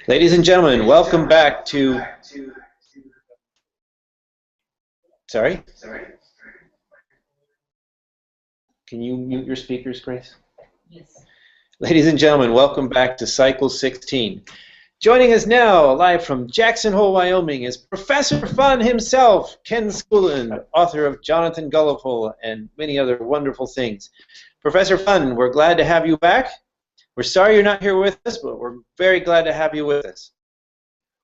Ladies and gentlemen, welcome back to... Sorry? Can you mute your speakers, Grace? Yes. Ladies and gentlemen, welcome back to Cycle 16. Joining us now, live from Jackson Hole, Wyoming, is Professor Fun himself, Ken Schoolland, author of Jonathan Gullible and many other wonderful things. Professor Fun, we're glad to have you back. We're sorry you're not here with us, but we're very glad to have you with us.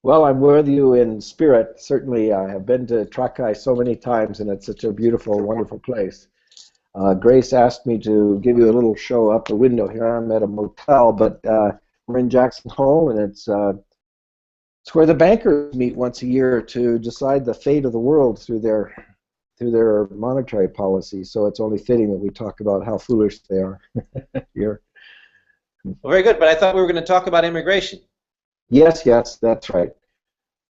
Well, I'm with you in spirit. Certainly, I have been to Trakai so many times, and it's such a beautiful, wonderful place. Grace asked me to give you a little show up the window here. I'm at a motel, but we're in Jackson Hole, and it's where the bankers meet once a year to decide the fate of the world through their monetary policy. So it's only fitting that we talk about how foolish they are here. Well, very good, but I thought we were going to talk about immigration. Yes, that's right.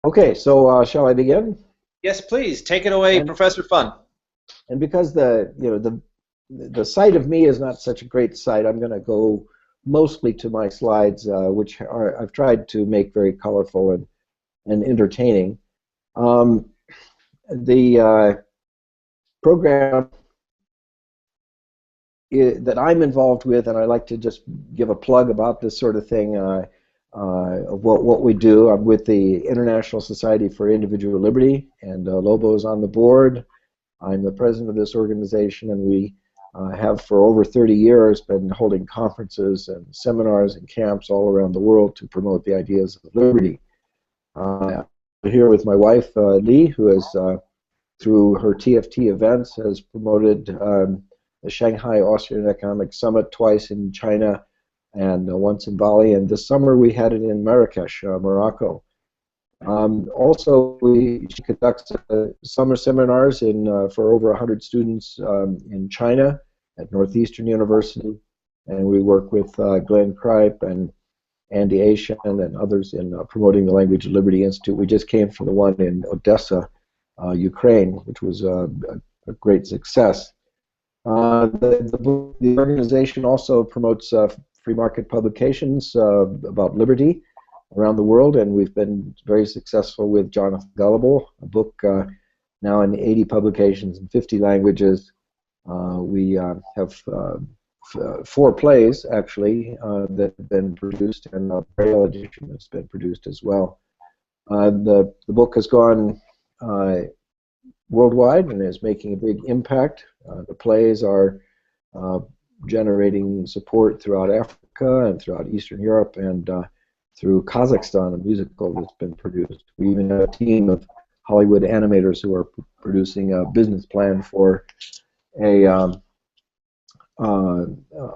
Okay, so shall I begin? Yes, please. Take it away, Professor Fun. And because the sight of me is not such a great sight, I'm going to go mostly to my slides, which I've tried to make very colorful and entertaining. The program that I'm involved with, and I like to just give a plug about this sort of thing, of what we do. I'm with the International Society for Individual Liberty, and Lobo's on the board. I'm the president of this organization, and we have for over 30 years been holding conferences and seminars and camps all around the world to promote the ideas of liberty. I'm here with my wife, Lee, who has, through her TFT events, has promoted the Shanghai Austrian Economic Summit twice in China and once in Bali, and this summer we had it in Marrakesh, Morocco. Also, she conducts summer seminars for over 100 students in China at Northeastern University, and we work with Glenn Kripe and Andy Asian and others in promoting the Language of Liberty Institute. We just came from the one in Odessa, Ukraine, which was a great success. The organization also promotes free market publications about liberty around the world, and we've been very successful with Jonathan Gullible, a book now in 80 publications in 50 languages. We have 4 plays, actually, that have been produced, and a Braille edition has been produced as well. The book has gone worldwide and is making a big impact. The plays are generating support throughout Africa and throughout Eastern Europe, and through Kazakhstan, a musical that's been produced. We even have a team of Hollywood animators who are producing a business plan for a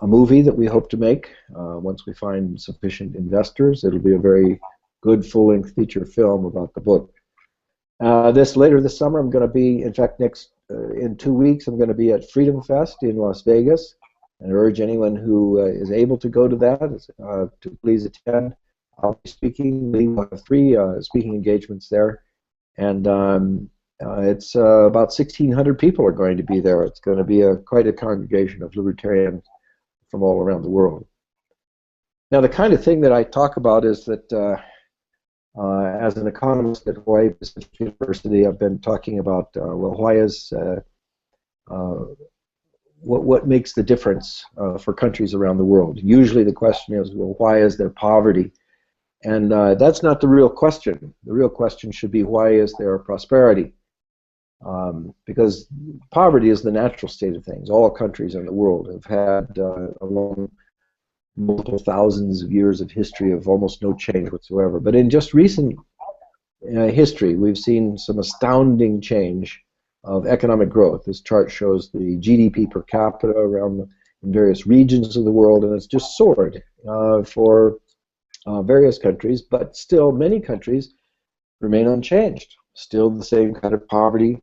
movie that we hope to make. Once we find sufficient investors, it'll be a very good full-length feature film about the book. Later this summer, I'm going to be, in fact, in 2 weeks, I'm going to be at Freedom Fest in Las Vegas, and I urge anyone who is able to go to that to please attend. I'll be speaking. We will have 3 speaking engagements there, and it's about 1,600 people are going to be there. It's going to be quite a congregation of libertarians from all around the world. Now, the kind of thing that I talk about is that as an economist at Hawaii Pacific University, I've been talking about, well, why is what makes the difference for countries around the world? Usually the question is, well, why is there poverty? And that's not the real question. The real question should be, why is there prosperity? Because poverty is the natural state of things. All countries in the world have had along multiple thousands of years of history of almost no change whatsoever. But in just recent history, we've seen some astounding change of economic growth. This chart shows the GDP per capita in various regions of the world, and it's just soared for various countries, but still many countries remain unchanged. Still the same kind of poverty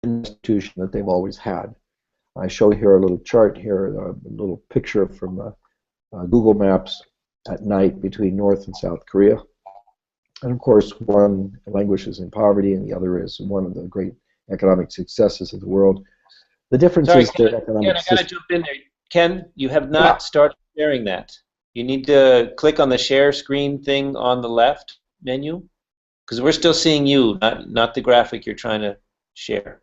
institution that they've always had. I show here a little chart here, a little picture from Google Maps at night between North and South Korea. And of course, one languishes in poverty, and the other is one of the great economic successes of the world. The difference is the economic Ken, I got to jump in there. Ken, you have not started sharing that. You need to click on the share screen thing on the left menu, because we're still seeing you, not the graphic you're trying to share.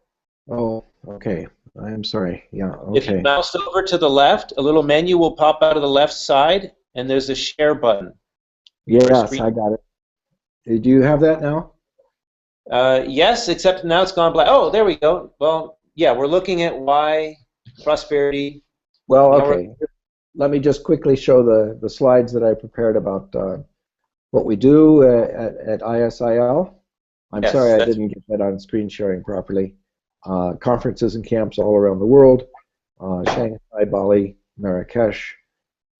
Oh, okay. I'm sorry. Yeah, If you okay. mouse over to the left, a little menu will pop out of the left side, and there's a share button or a Yes, screen. I got it. Do you have that now? Yes, except now it's gone black. Oh, there we go. Well, yeah, we're looking at why prosperity. Well, Now okay. Let me just quickly show the slides that I prepared about what we do at ISIL. I'm sorry yes, I that's didn't get that on screen sharing properly. Conferences and camps all around the world, Shanghai, Bali, Marrakesh.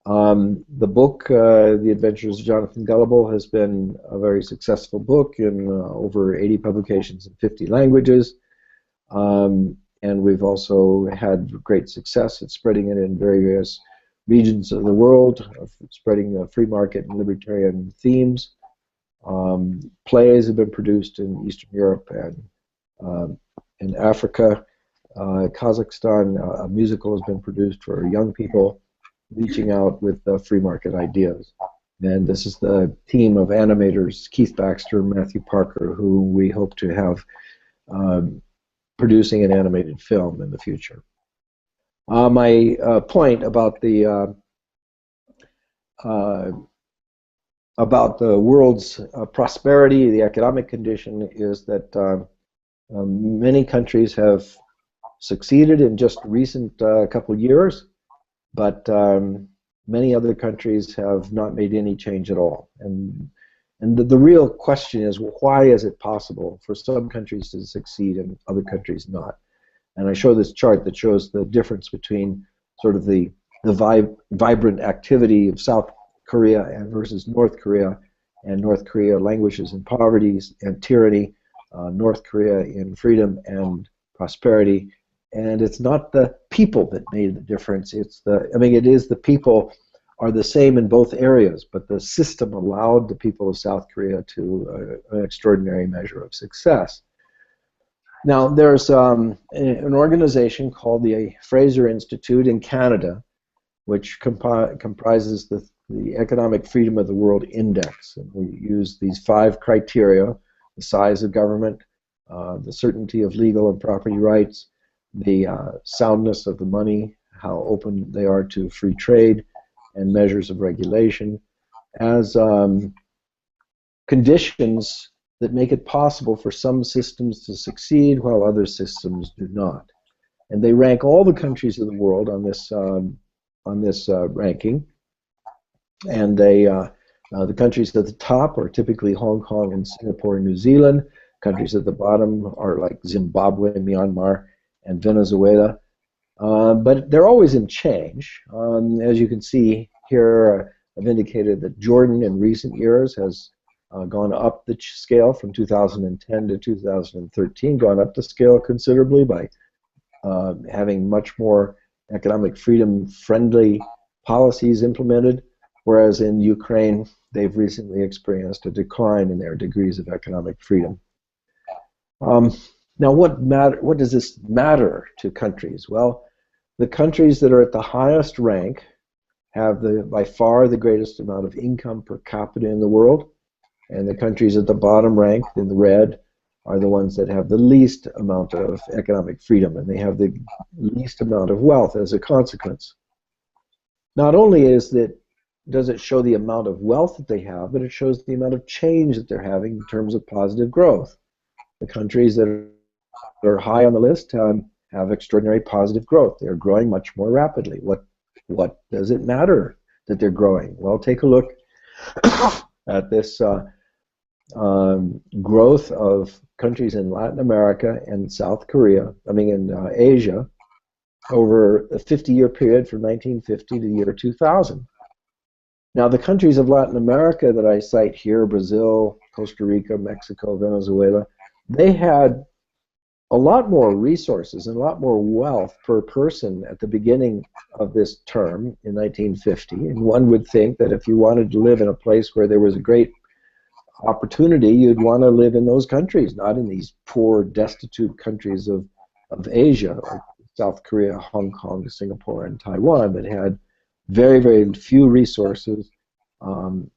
The book, The Adventures of Jonathan Gullible, has been a very successful book in over 80 publications in 50 languages. And we've also had great success at spreading it in various regions of the world, spreading free market and libertarian themes. Plays have been produced in Eastern Europe and in Africa. Kazakhstan, a musical has been produced for young people reaching out with free market ideas. And this is the team of animators, Keith Baxter and Matthew Parker, who we hope to have producing an animated film in the future. My point about the world's prosperity, the economic condition, is that many countries have succeeded in just recent couple years, but many other countries have not made any change at all. And the real question is, well, why is it possible for some countries to succeed and other countries not? And I show this chart that shows the difference between sort of the vibrant activity of South Korea and versus North Korea, and North Korea languishes in poverty and tyranny, North Korea in freedom and prosperity. And it's not the people that made the difference. It's it is the people are the same in both areas, but the system allowed the people of South Korea to an extraordinary measure of success. Now, there's an organization called the Fraser Institute in Canada, which comprises the Economic Freedom of the World Index. And we use these 5 criteria: the size of government, the certainty of legal and property rights, the soundness of the money, how open they are to free trade, and measures of regulation, as conditions that make it possible for some systems to succeed while other systems do not. And they rank all the countries of the world on this ranking. And the countries at the top are typically Hong Kong and Singapore and New Zealand. Countries at the bottom are like Zimbabwe, Myanmar, and Venezuela. But they're always in change. As you can see here, I've indicated that Jordan in recent years has gone up the scale from 2010 to 2013, gone up the scale considerably by having much more economic freedom-friendly policies implemented, whereas in Ukraine, they've recently experienced a decline in their degrees of economic freedom. Now, what does this matter to countries? Well, the countries that are at the highest rank have by far the greatest amount of income per capita in the world, and the countries at the bottom rank, in the red, are the ones that have the least amount of economic freedom, and they have the least amount of wealth as a consequence. Not only does it show the amount of wealth that they have, but it shows the amount of change that they're having in terms of positive growth. The countries that are high on the list have extraordinary positive growth. They're growing much more rapidly. What does it matter that they're growing? Well, take a look at this growth of countries in Latin America and South Korea, in Asia, over a 50-year period from 1950 to the year 2000. Now, the countries of Latin America that I cite here, Brazil, Costa Rica, Mexico, Venezuela, they had a lot more resources and a lot more wealth per person at the beginning of this term in 1950. And one would think that if you wanted to live in a place where there was a great opportunity, you'd want to live in those countries, not in these poor, destitute countries of Asia, like South Korea, Hong Kong, Singapore, and Taiwan, that had very, very few resources, a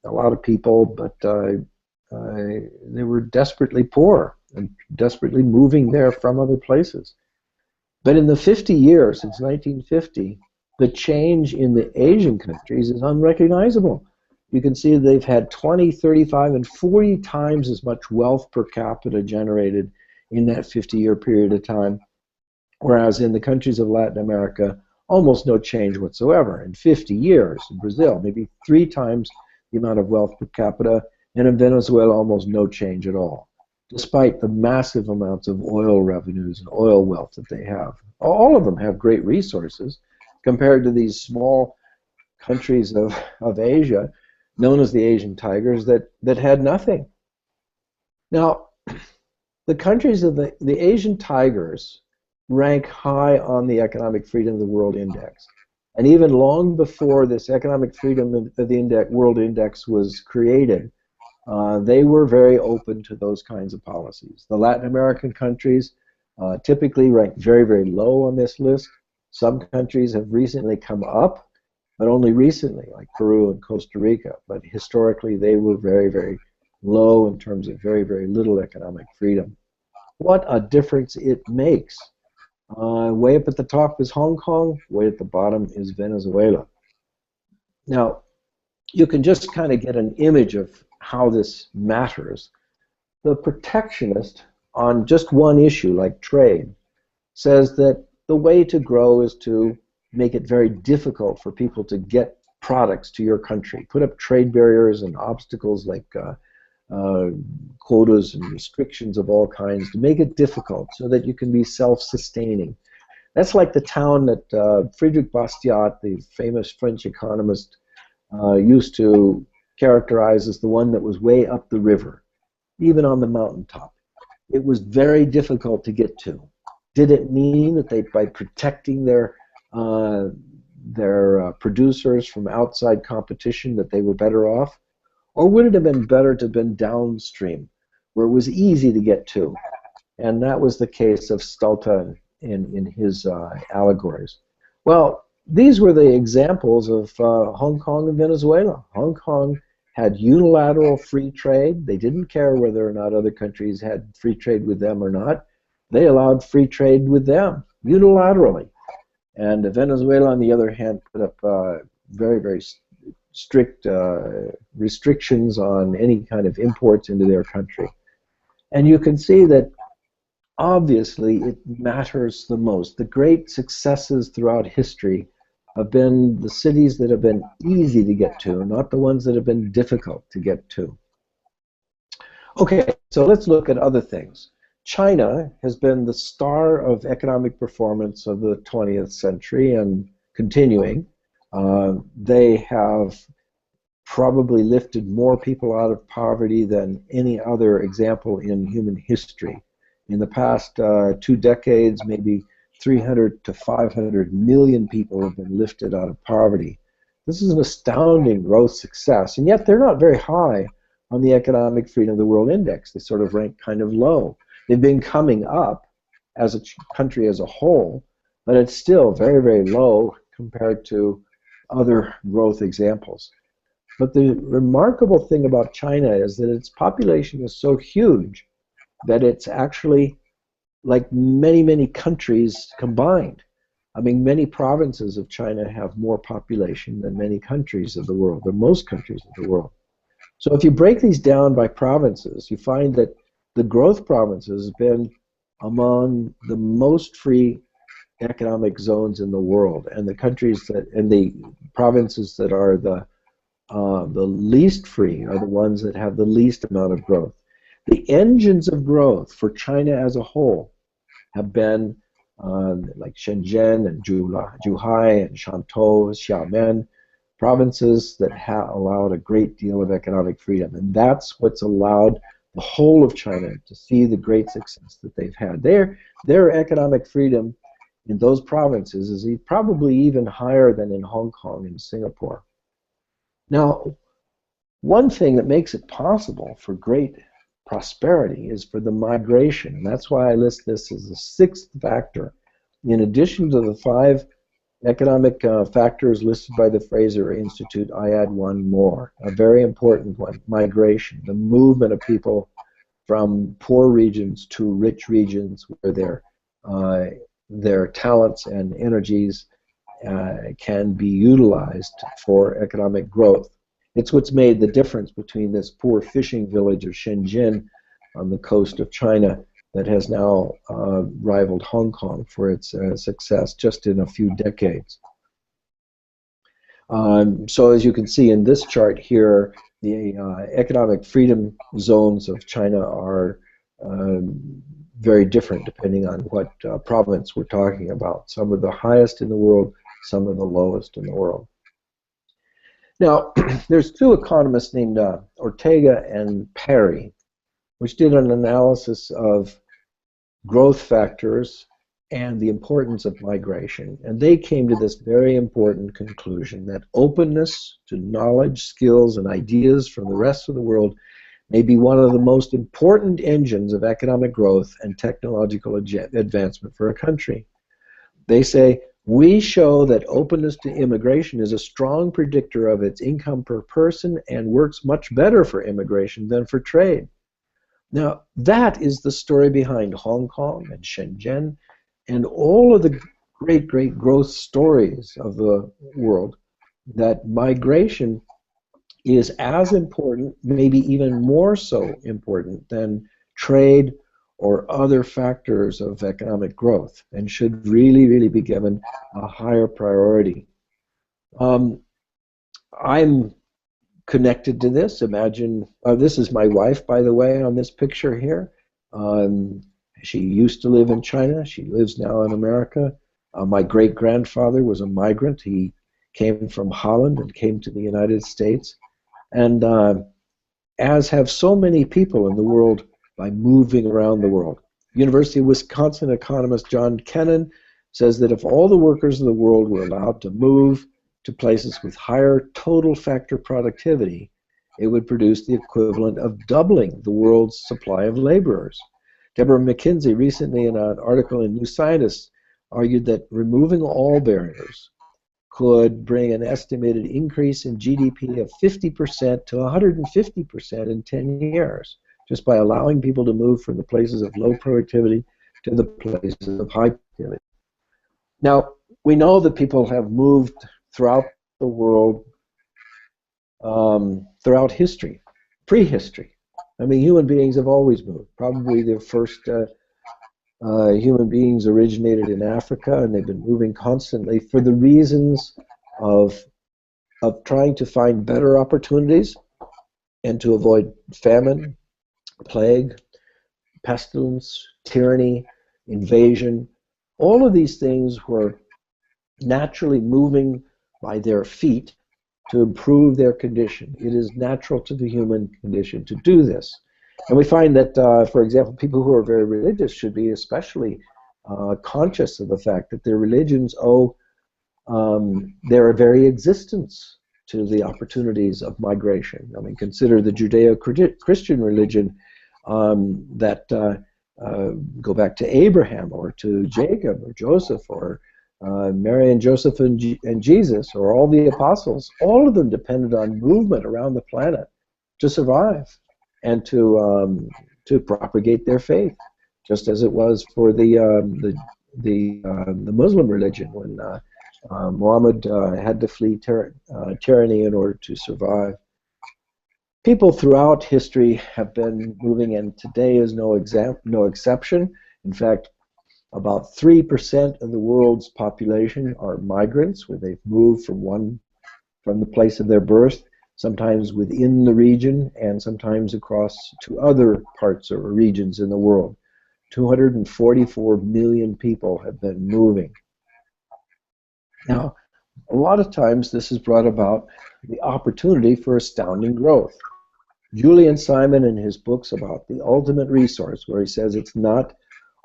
lot of people, but they were desperately poor and desperately moving there from other places. But in the 50 years, since 1950, the change in the Asian countries is unrecognizable. You can see they've had 20, 35, and 40 times as much wealth per capita generated in that 50-year period of time, whereas in the countries of Latin America, almost no change whatsoever. In 50 years, in Brazil, maybe 3 times the amount of wealth per capita, and in Venezuela, almost no change at all, despite the massive amounts of oil revenues and oil wealth that they have. All of them have great resources compared to these small countries of Asia, known as the Asian tigers, that had nothing. Now, the countries of the Asian tigers rank high on the Economic Freedom of the World Index. And even long before this Economic Freedom of the World Index was created, they were very open to those kinds of policies. The Latin American countries typically rank very, very low on this list. Some countries have recently come up, but only recently, like Peru and Costa Rica. But historically, they were very, very low in terms of very, very little economic freedom. What a difference it makes. Way up at the top is Hong Kong, way at the bottom is Venezuela. Now, you can just kind of get an image of how this matters. The protectionist, on just one issue like trade, says that the way to grow is to make it very difficult for people to get products to your country. Put up trade barriers and obstacles like quotas and restrictions of all kinds to make it difficult so that you can be self-sustaining. That's like the town that Friedrich Bastiat, the famous French economist, used to characterize as the one that was way up the river, even on the mountaintop. It was very difficult to get to. Did it mean that they, by protecting their producers from outside competition, that they were better off? Or would it have been better to have been downstream, where it was easy to get to? And that was the case of Stulta in his allegories. Well, these were the examples of Hong Kong and Venezuela. Hong Kong had unilateral free trade. They didn't care whether or not other countries had free trade with them or not. They allowed free trade with them unilaterally. And Venezuela, on the other hand, put up very, very strict restrictions on any kind of imports into their country. And you can see that obviously it matters the most. The great successes throughout history have been the cities that have been easy to get to, not the ones that have been difficult to get to. Okay, so let's look at other things. China has been the star of economic performance of the 20th century and continuing. They have probably lifted more people out of poverty than any other example in human history. In the past 2 decades, maybe 300 to 500 million people have been lifted out of poverty. This is an astounding growth success, and yet they're not very high on the Economic Freedom of the World Index. They sort of rank kind of low. They've been coming up as a country as a whole, but it's still very, very low compared to other growth examples. But the remarkable thing about China is that its population is so huge that it's actually like many, many countries combined. I mean, many provinces of China have more population than many countries of the world, or most countries of the world. So if you break these down by provinces, you find that the growth provinces have been among the most free economic zones in the world, and the countries that, and the provinces that are the least free are the ones that have the least amount of growth. The engines of growth for China as a whole have been like Shenzhen and Zhuhai and Shantou, Xiamen, provinces that have allowed a great deal of economic freedom, and that's what's allowed the whole of China to see the great success that they've had. Their economic freedom in those provinces is probably even higher than in Hong Kong and Singapore. Now, one thing that makes it possible for great prosperity is for the migration. And that's why I list this as the 6th factor. In addition to the 5 economic factors listed by the Fraser Institute, I add one more, a very important one: migration, the movement of people from poor regions to rich regions where their talents and energies can be utilized for economic growth. It's what's made the difference between this poor fishing village of Shenzhen on the coast of China that has now rivaled Hong Kong for its success just in a few decades. So as you can see in this chart here, the economic freedom zones of China are very different depending on what province we're talking about. Some of the highest in the world, some of the lowest in the world. Now, there's two economists named Ortega and Perry, which did an analysis of growth factors and the importance of migration. And they came to this very important conclusion that openness to knowledge, skills, and ideas from the rest of the world may be one of the most important engines of economic growth and technological advancement for a country. They say, we show that openness to immigration is a strong predictor of its income per person and works much better for immigration than for trade. Now, that is the story behind Hong Kong and Shenzhen and all of the great growth stories of the world, that migration is as important, maybe even more so important than trade or other factors of economic growth, and should really be given a higher priority. I'm connected to this. Imagine, this is my wife, by the way, on this picture here. She used to live in China. She lives now in America. My great-grandfather was a migrant. He came from Holland and came to the United States. And as have so many people in the world by moving around the world. University of Wisconsin economist John Kennan says that if all the workers of the world were allowed to move to places with higher total factor productivity, it would produce the equivalent of doubling the world's supply of laborers. Deborah McKinsey recently in an article in New Scientist argued that removing all barriers could bring an estimated increase in GDP of 50% to 150% in 10 years, just by allowing people to move from the places of low productivity to the places of high productivity. Now, we know that people have moved throughout the world, throughout history, prehistory. I mean, human beings have always moved. Probably the first human beings originated in Africa, and they've been moving constantly for the reasons of trying to find better opportunities and to avoid famine, plague, pestilence, tyranny, invasion. All of these things were naturally moving by their feet to improve their condition. It is natural to the human condition to do this. And we find that, for example, people who are very religious should be especially conscious of the fact that their religions owe their very existence to the opportunities of migration. I mean, consider the Judeo-Christian religion that go back to Abraham or to Jacob or Joseph or Mary and Joseph and Jesus, or all the apostles. All of them depended on movement around the planet to survive and to propagate their faith, just as it was for the Muslim religion when Muhammad had to flee tyranny in order to survive. People throughout history have been moving, and today is no exception. In fact, about 3% of the world's population are migrants, where they've moved from the place of their birth, sometimes within the region, and sometimes across to other parts or regions in the world. 244 million people have been moving. Now, a lot of times this has brought about the opportunity for astounding growth. Julian Simon, in his books about the ultimate resource, where he says it's not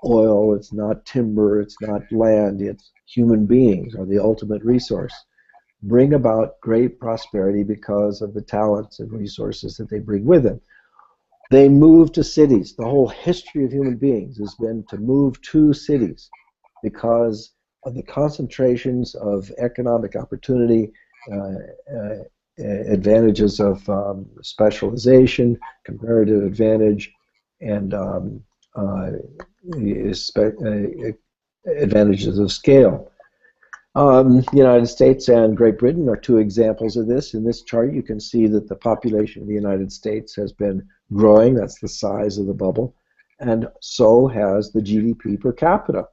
oil, it's not timber, it's not land, it's human beings are the ultimate resource, bring about great prosperity because of the talents and resources that they bring with them. They move to cities. The whole history of human beings has been to move to cities because the concentrations of economic opportunity, uh, uh, advantages of specialization, comparative advantage, and advantages of scale. The United States and Great Britain are two examples of this. In this chart, you can see that the population of the United States has been growing. That's the size of the bubble. And so has the GDP per capita.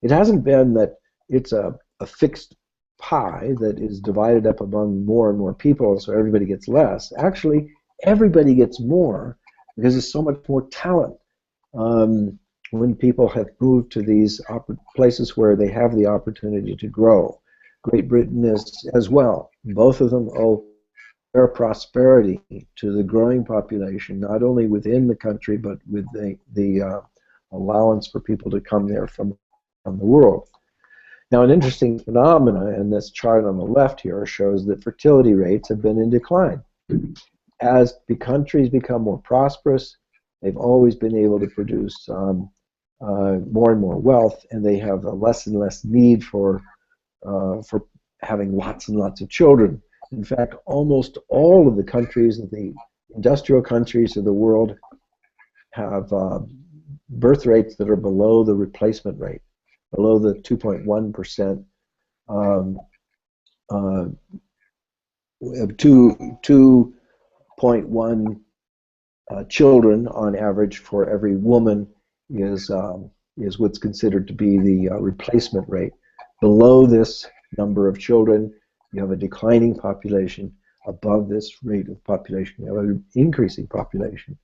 It hasn't been that it's a fixed pie that is divided up among more and more people, so everybody gets less. Actually, everybody gets more because there's so much more talent. When people have moved to these places where they have the opportunity to grow. Great Britain is as well. Both of them owe their prosperity to the growing population, not only within the country, but with the allowance for people to come there from the world. Now, an interesting phenomenon in this chart on the left here shows that fertility rates have been in decline. As the countries become more prosperous, they've always been able to produce more and more wealth, and they have a less and less need for having lots and lots of children. In fact, almost all of the countries, the industrial countries of the world, have birth rates that are below the replacement rate, below the 2.1%. 2.1 children on average for every woman is what's considered to be the replacement rate. Below this number of children, you have a declining population. Above this rate of population, you have an increasing population.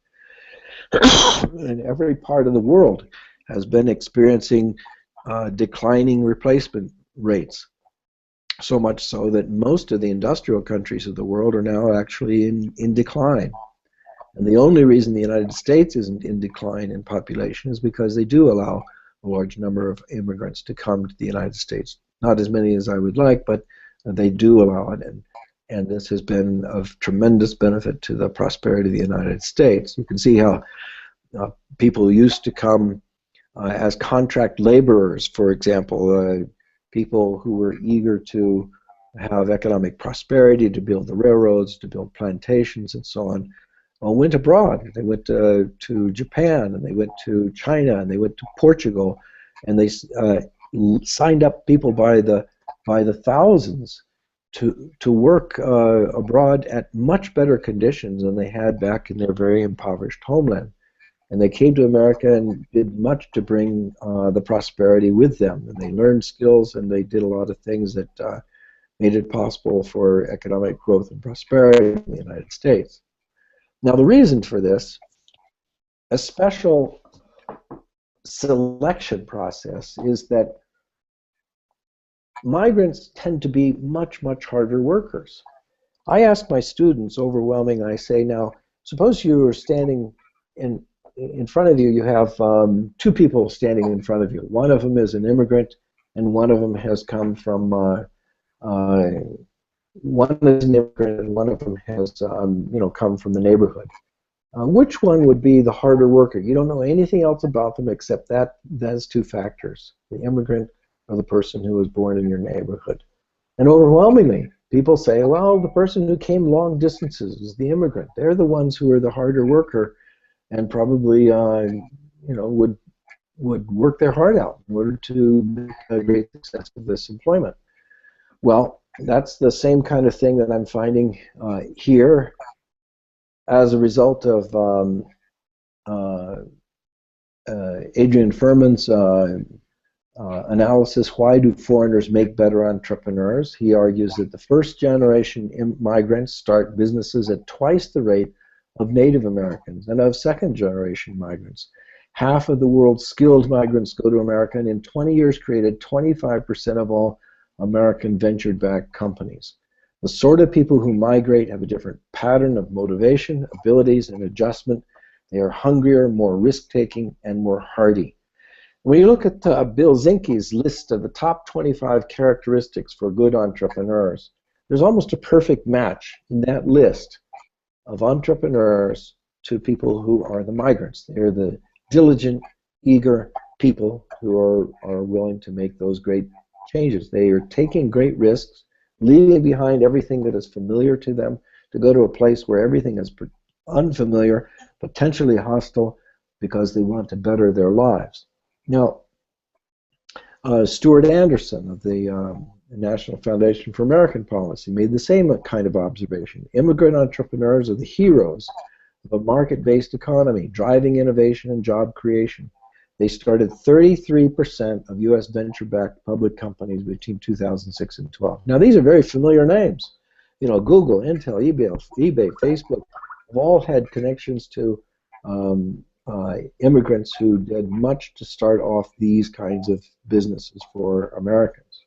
And every part of the world has been experiencing declining replacement rates. So much so that most of the industrial countries of the world are now actually in decline. And the only reason the United States isn't in decline in population is because they do allow a large number of immigrants to come to the United States. Not as many as I would like, but they do allow it. And this has been of tremendous benefit to the prosperity of the United States. You can see how people used to come as contract laborers, for example, people who were eager to have economic prosperity, to build the railroads, to build plantations, and so on. Went abroad. They went to Japan, and they went to China, and they went to Portugal, and they signed up people by the thousands to work abroad at much better conditions than they had back in their very impoverished homeland. And they came to America and did much to bring the prosperity with them. And they learned skills, and they did a lot of things that made it possible for economic growth and prosperity in the United States. Now, the reason for this, a special selection process, is that migrants tend to be much, much harder workers. I ask my students overwhelmingly, I say, now, suppose you are standing in front of you, you have two people standing in front of you. One of them is an immigrant, and one of them has come from, one is an immigrant, and one of them has, come from the neighborhood. Which one would be the harder worker? You don't know anything else about them except those two factors, the immigrant or the person who was born in your neighborhood. And overwhelmingly, people say, well, the person who came long distances is the immigrant. They're the ones who are the harder worker, and probably would work their heart out in order to make a great success of this employment. Well, that's the same kind of thing that I'm finding here as a result of Adrian Furman's analysis, why do foreigners make better entrepreneurs? He argues that the first generation migrants start businesses at twice the rate of Native Americans and of second generation migrants. Half of the world's skilled migrants go to America, and in 20 years created 25% of all American venture-backed companies. The sort of people who migrate have a different pattern of motivation, abilities, and adjustment. They are hungrier, more risk-taking, and more hardy. When you look at Bill Zinke's list of the top 25 characteristics for good entrepreneurs, there's almost a perfect match in that list of entrepreneurs to people who are the migrants. They're the diligent, eager people who are willing to make those great changes. They are taking great risks, leaving behind everything that is familiar to them to go to a place where everything is unfamiliar, potentially hostile, because they want to better their lives. Now, Stuart Anderson of the National Foundation for American Policy made the same kind of observation. Immigrant entrepreneurs are the heroes of a market-based economy, driving innovation and job creation. They started 33% of U.S. venture-backed public companies between 2006 and 12. Now, these are very familiar names. You know, Google, Intel, eBay, Facebook have all had connections to immigrants who did much to start off these kinds of businesses for Americans.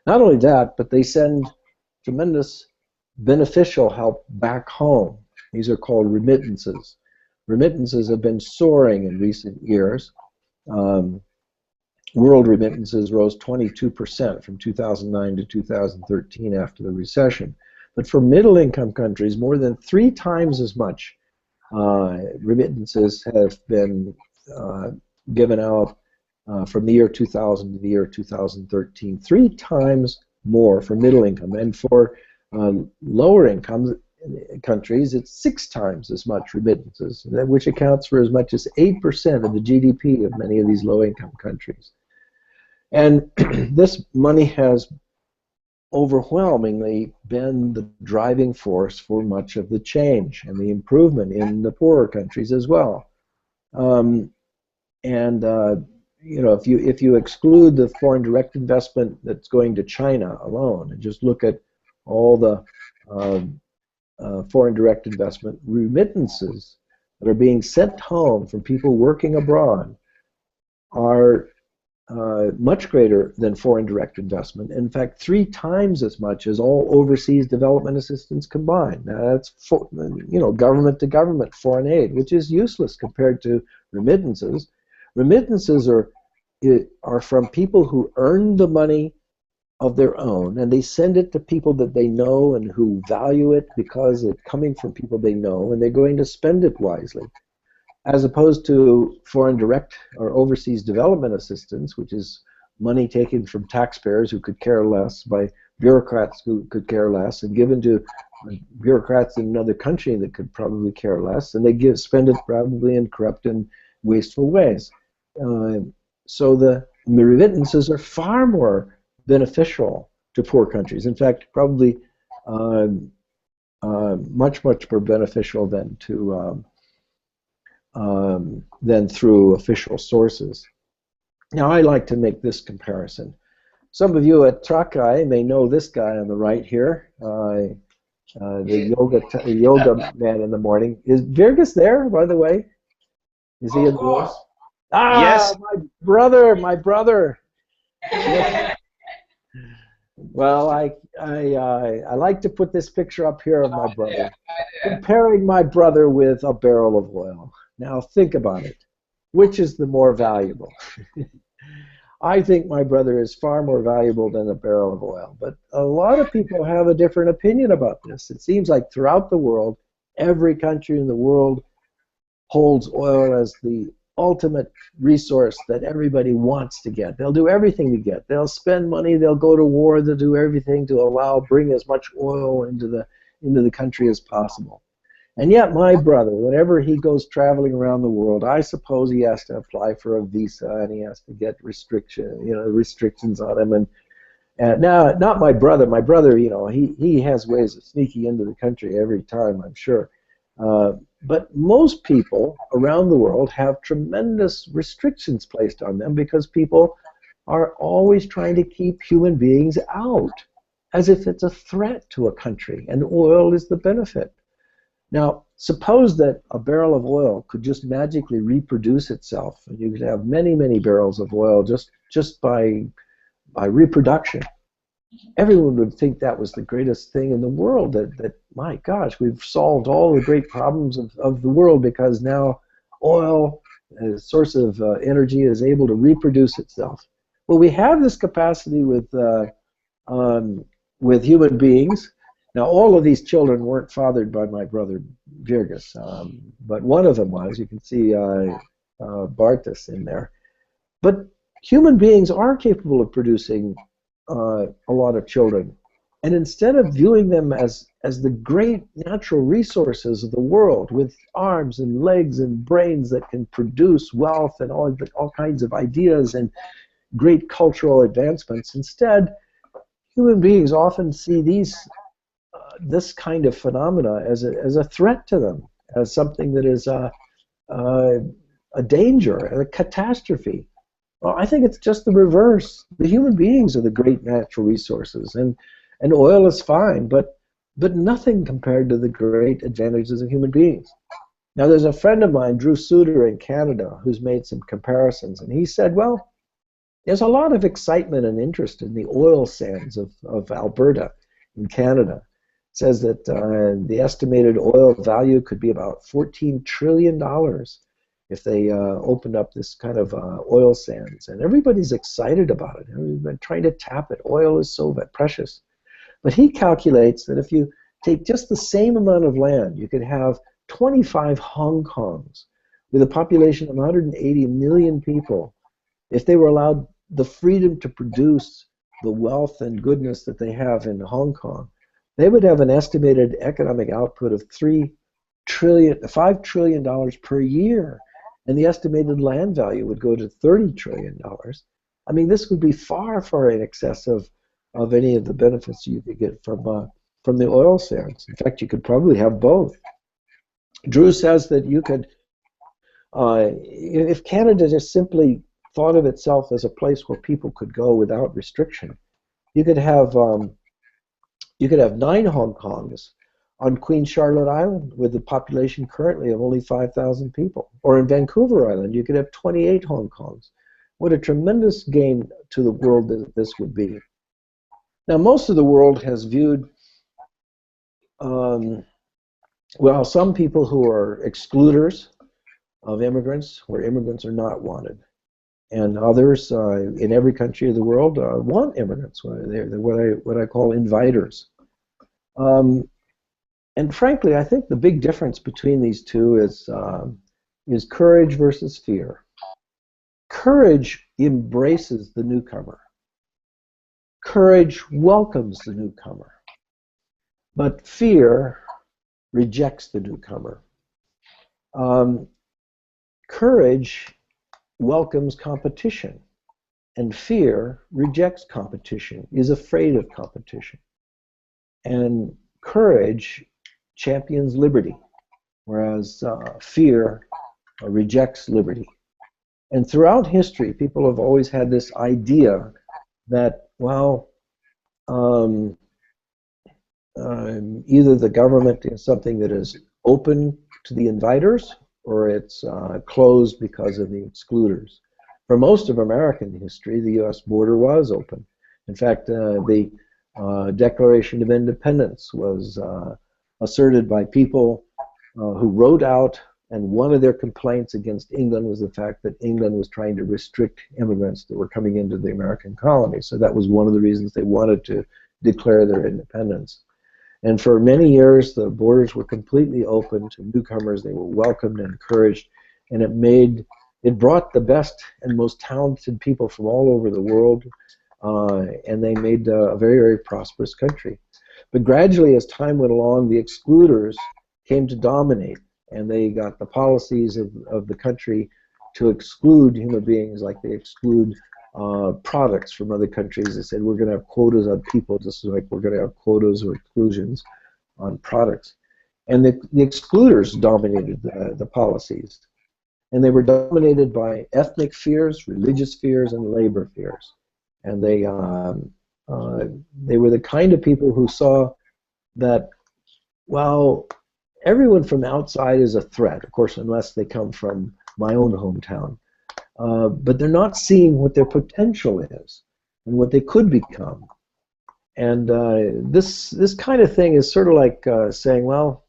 Not only that, but they send tremendous beneficial help back home. These are called remittances. Remittances have been soaring in recent years. World remittances rose 22% from 2009 to 2013 after the recession. But for middle-income countries, more than 3 times as much remittances have been given out from the year 2000 to the year 2013. 3 times more for middle income. And for lower income countries, it's 6 times as much remittances, which accounts for as much as 8% of the GDP of many of these low-income countries. And this money has overwhelmingly been the driving force for much of the change and the improvement in the poorer countries as well. You know, if you exclude the foreign direct investment that's going to China alone and just look at all the foreign direct investment, remittances that are being sent home from people working abroad are much greater than foreign direct investment. In fact, 3 times as much as all overseas development assistance combined. Now that's government to government foreign aid, which is useless compared to remittances. Remittances are from people who earn the money of their own, and they send it to people that they know and who value it because it's coming from people they know, and they're going to spend it wisely. As opposed to foreign direct or overseas development assistance, which is money taken from taxpayers who could care less, by bureaucrats who could care less, and given to bureaucrats in another country that could probably care less, and they spend it probably in corrupt and wasteful ways. So the remittances are far more beneficial to poor countries. In fact, probably much more beneficial than through official sources. Now, I like to make this comparison. Some of you at Trakai may know this guy on the right here, the yoga man in the morning. Is Virgus there, by the way? Is he in the room? Ah, yes. My brother. Yes. Well, I like to put this picture up here of my brother, comparing my brother with a barrel of oil. Now think about it. Which is the more valuable? I think my brother is far more valuable than a barrel of oil. But a lot of people have a different opinion about this. It seems like throughout the world, every country in the world holds oil as the ultimate resource that everybody wants to get. They'll do everything to get. They'll spend money. They'll go to war. They'll do everything to bring as much oil into the country as possible. And yet my brother, whenever he goes traveling around the world, I suppose he has to apply for a visa and he has to get restrictions on him. And now, not my brother. My brother, he has ways of sneaking into the country every time, I'm sure. But most people around the world have tremendous restrictions placed on them because people are always trying to keep human beings out, as if it's a threat to a country, and oil is the benefit. Now, suppose that a barrel of oil could just magically reproduce itself, and you could have many, many barrels of oil just by reproduction. Everyone would think that was the greatest thing in the world, that my gosh, we've solved all the great problems of the world because now oil, as a source of energy, is able to reproduce itself. Well, we have this capacity with human beings. Now, all of these children weren't fathered by my brother Virgus, but one of them was. You can see Bartas in there. But human beings are capable of producing a lot of children. And instead of viewing them as the great natural resources of the world with arms and legs and brains that can produce wealth and all kinds of ideas and great cultural advancements, instead, human beings often see this kind of phenomena as a threat to them, as something that is a danger, a catastrophe. Well, I think it's just the reverse. The human beings are the great natural resources, and oil is fine, but nothing compared to the great advantages of human beings. Now, there's a friend of mine, Drew Suter in Canada, who's made some comparisons, and he said, well, there's a lot of excitement and interest in the oil sands of Alberta in Canada. It says that the estimated oil value could be about $14 trillion if they opened up this kind of oil sands. And everybody's excited about it. We've been trying to tap it. Oil is so precious. But he calculates that if you take just the same amount of land, you could have 25 Hong Kongs with a population of 180 million people. If they were allowed the freedom to produce the wealth and goodness that they have in Hong Kong, they would have an estimated economic output of $5 trillion per year, and the estimated land value would go to $30 trillion. I mean, this would be far, far in excess of any of the benefits you could get from the oil sands. In fact, you could probably have both. Drew says that you could, if Canada just simply thought of itself as a place where people could go without restriction, you could have 9 Hong Kongs on Queen Charlotte Island with a population currently of only 5,000 people. Or in Vancouver Island, you could have 28 Hong Kongs. What a tremendous gain to the world that this would be. Now, most of the world has viewed, well, some people who are excluders of immigrants, where immigrants are not wanted. And others in every country of the world want immigrants. They're what I call inviters. And frankly, I think the big difference between these two is courage versus fear. Courage embraces the newcomer. Courage welcomes the newcomer. But fear rejects the newcomer. Courage welcomes competition, and fear rejects competition, is afraid of competition. And courage champions liberty, whereas fear rejects liberty. And throughout history, people have always had this idea that, well, either the government is something that is open to the inviters, or it's closed because of the excluders. For most of American history, the U.S. border was open. In fact, the Declaration of Independence was asserted by people who wrote out, and one of their complaints against England was the fact that England was trying to restrict immigrants that were coming into the American colonies. So that was one of the reasons they wanted to declare their independence. And for many years, the borders were completely open to newcomers. They were welcomed and encouraged, and it brought the best and most talented people from all over the world, and they made a very, very prosperous country. But gradually, as time went along, the excluders came to dominate, and they got the policies of the country to exclude human beings, like they exclude products from other countries. They said, we're going to have quotas on people, just like we're going to have quotas or exclusions on products. And the excluders dominated the policies. And they were dominated by ethnic fears, religious fears, and labor fears. And they were the kind of people who saw that, well, everyone from outside is a threat, of course, unless they come from my own hometown. But they're not seeing what their potential is and what they could become. And this kind of thing is sort of like saying, well,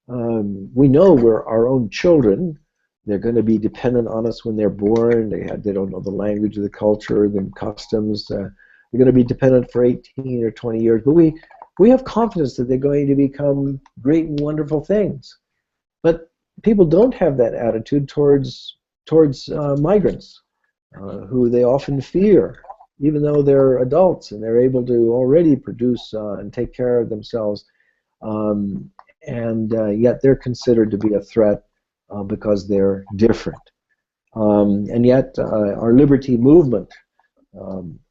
we know we're our own children. They're going to be dependent on us when they're born. They don't know the language, the culture, the customs. They're going to be dependent for 18 or 20 years. But we have confidence that they're going to become great and wonderful things. But people don't have that attitude towards migrants, who they often fear. even though they're adults and they're able to already produce and take care of themselves, um, and yet they're considered to be a threat because they're different. And yet our liberty movement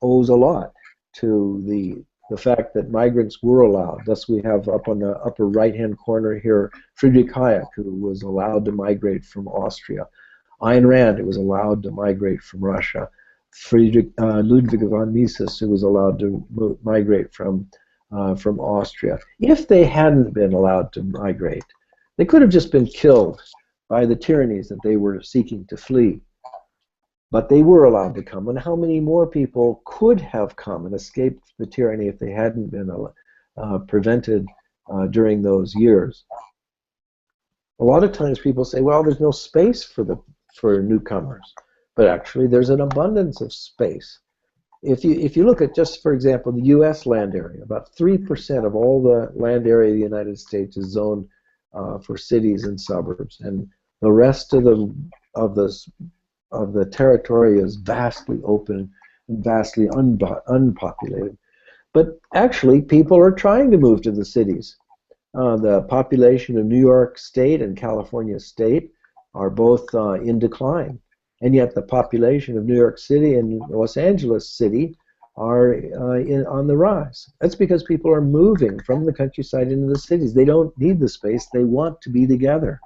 owes a lot to the fact that migrants were allowed. Thus we have up on the upper right-hand corner here Friedrich Hayek, who was allowed to migrate from Austria. Ayn Rand, who was allowed to migrate from Russia. Ludwig von Mises, who was allowed to migrate from Austria. If they hadn't been allowed to migrate, they could have just been killed by the tyrannies that they were seeking to flee. But they were allowed to come, and how many more people could have come and escaped the tyranny if they hadn't been prevented during those years? A lot of times people say, well, there's no space for newcomers, but actually there's an abundance of space. If you look at, just for example, the U.S. land area, about 3% of all the land area of the United States is zoned for cities and suburbs, and the rest of the territory is vastly open and vastly unpopulated. But actually, people are trying to move to the cities. The population of New York State and California State are both in decline, and yet the population of New York City and Los Angeles City are on the rise. That's because people are moving from the countryside into the cities. They don't need the space. They want to be together.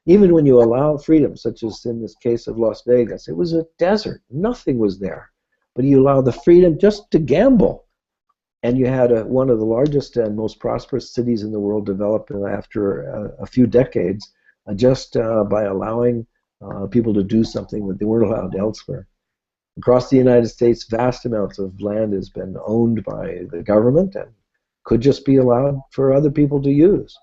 Even when you allow freedom, such as in this case of Las Vegas, it was a desert. Nothing was there. But you allow the freedom just to gamble. And you had one of the largest and most prosperous cities in the world develop after a few decades just by allowing people to do something that they weren't allowed elsewhere. Across the United States, vast amounts of land has been owned by the government and could just be allowed for other people to use.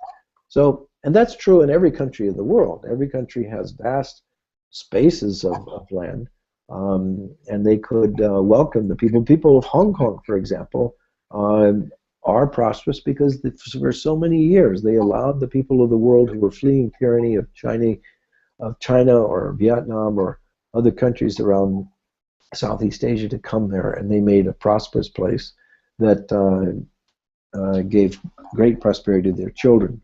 So, and that's true in every country of the world. Every country has vast spaces of land, and they could welcome the people. People of Hong Kong, for example, are prosperous because for so many years they allowed the people of the world who were fleeing tyranny of China or Vietnam or other countries around Southeast Asia to come there, and they made a prosperous place that gave great prosperity to their children.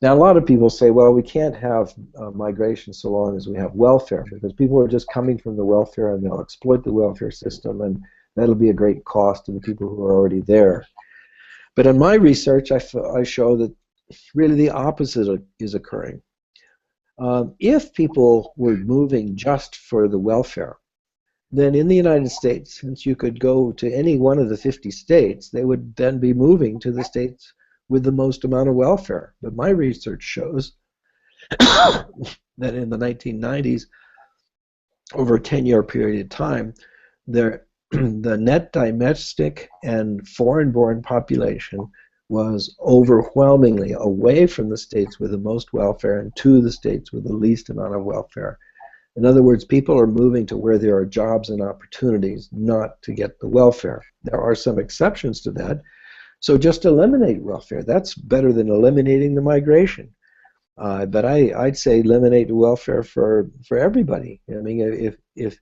Now, a lot of people say, well, we can't have migration so long as we have welfare, because people are just coming from the welfare and they'll exploit the welfare system, and that'll be a great cost to the people who are already there. But in my research, I show that really the opposite is occurring. If people were moving just for the welfare, then in the United States, since you could go to any one of the 50 states, they would then be moving to the states with the most amount of welfare. But my research shows that in the 1990s, over a 10-year period of time, the net domestic and foreign-born population was overwhelmingly away from the states with the most welfare and to the states with the least amount of welfare. In other words, people are moving to where there are jobs and opportunities, not to get the welfare. There are some exceptions to that. So just eliminate welfare. That's better than eliminating the migration. But I'd say eliminate the welfare for everybody. I mean, if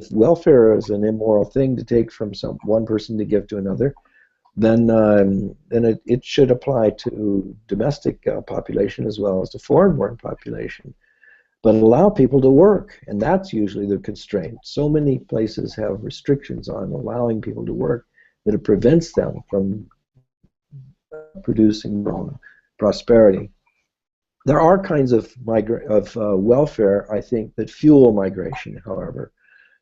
welfare is an immoral thing to take from one person to give to another, then it should apply to domestic population as well as to foreign-born population. But allow people to work, and that's usually the constraint. So many places have restrictions on allowing people to work that it prevents them from producing their own prosperity. There are kinds of welfare, I think, that fuel migration, however.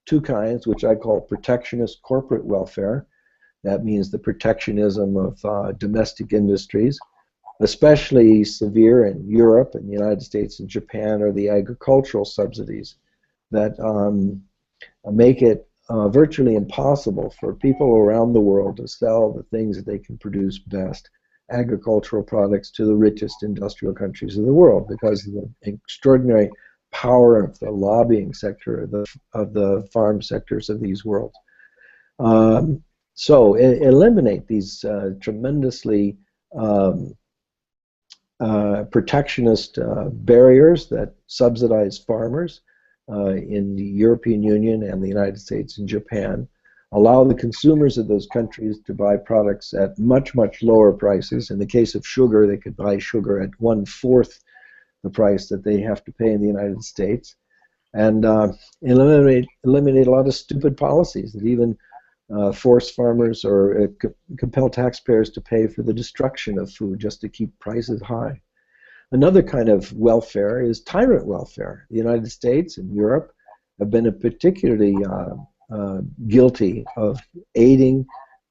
Two kinds, which I call protectionist corporate welfare. That means the protectionism of domestic industries. Especially severe in Europe and the United States and Japan are the agricultural subsidies that make it virtually impossible for people around the world to sell the things that they can produce best, agricultural products, to the richest industrial countries of the world, because of the extraordinary power of the lobbying sector of the farm sectors of these worlds. So eliminate these tremendously protectionist barriers that subsidize farmers in the European Union and the United States and Japan. allow the consumers of those countries to buy products at much, much lower prices. In the case of sugar, they could buy sugar at 1/4 the price that they have to pay in the United States, and eliminate a lot of stupid policies that even force farmers or compel taxpayers to pay for the destruction of food just to keep prices high. Another kind of welfare is tyrant welfare. The United States and Europe have been particularly guilty of aiding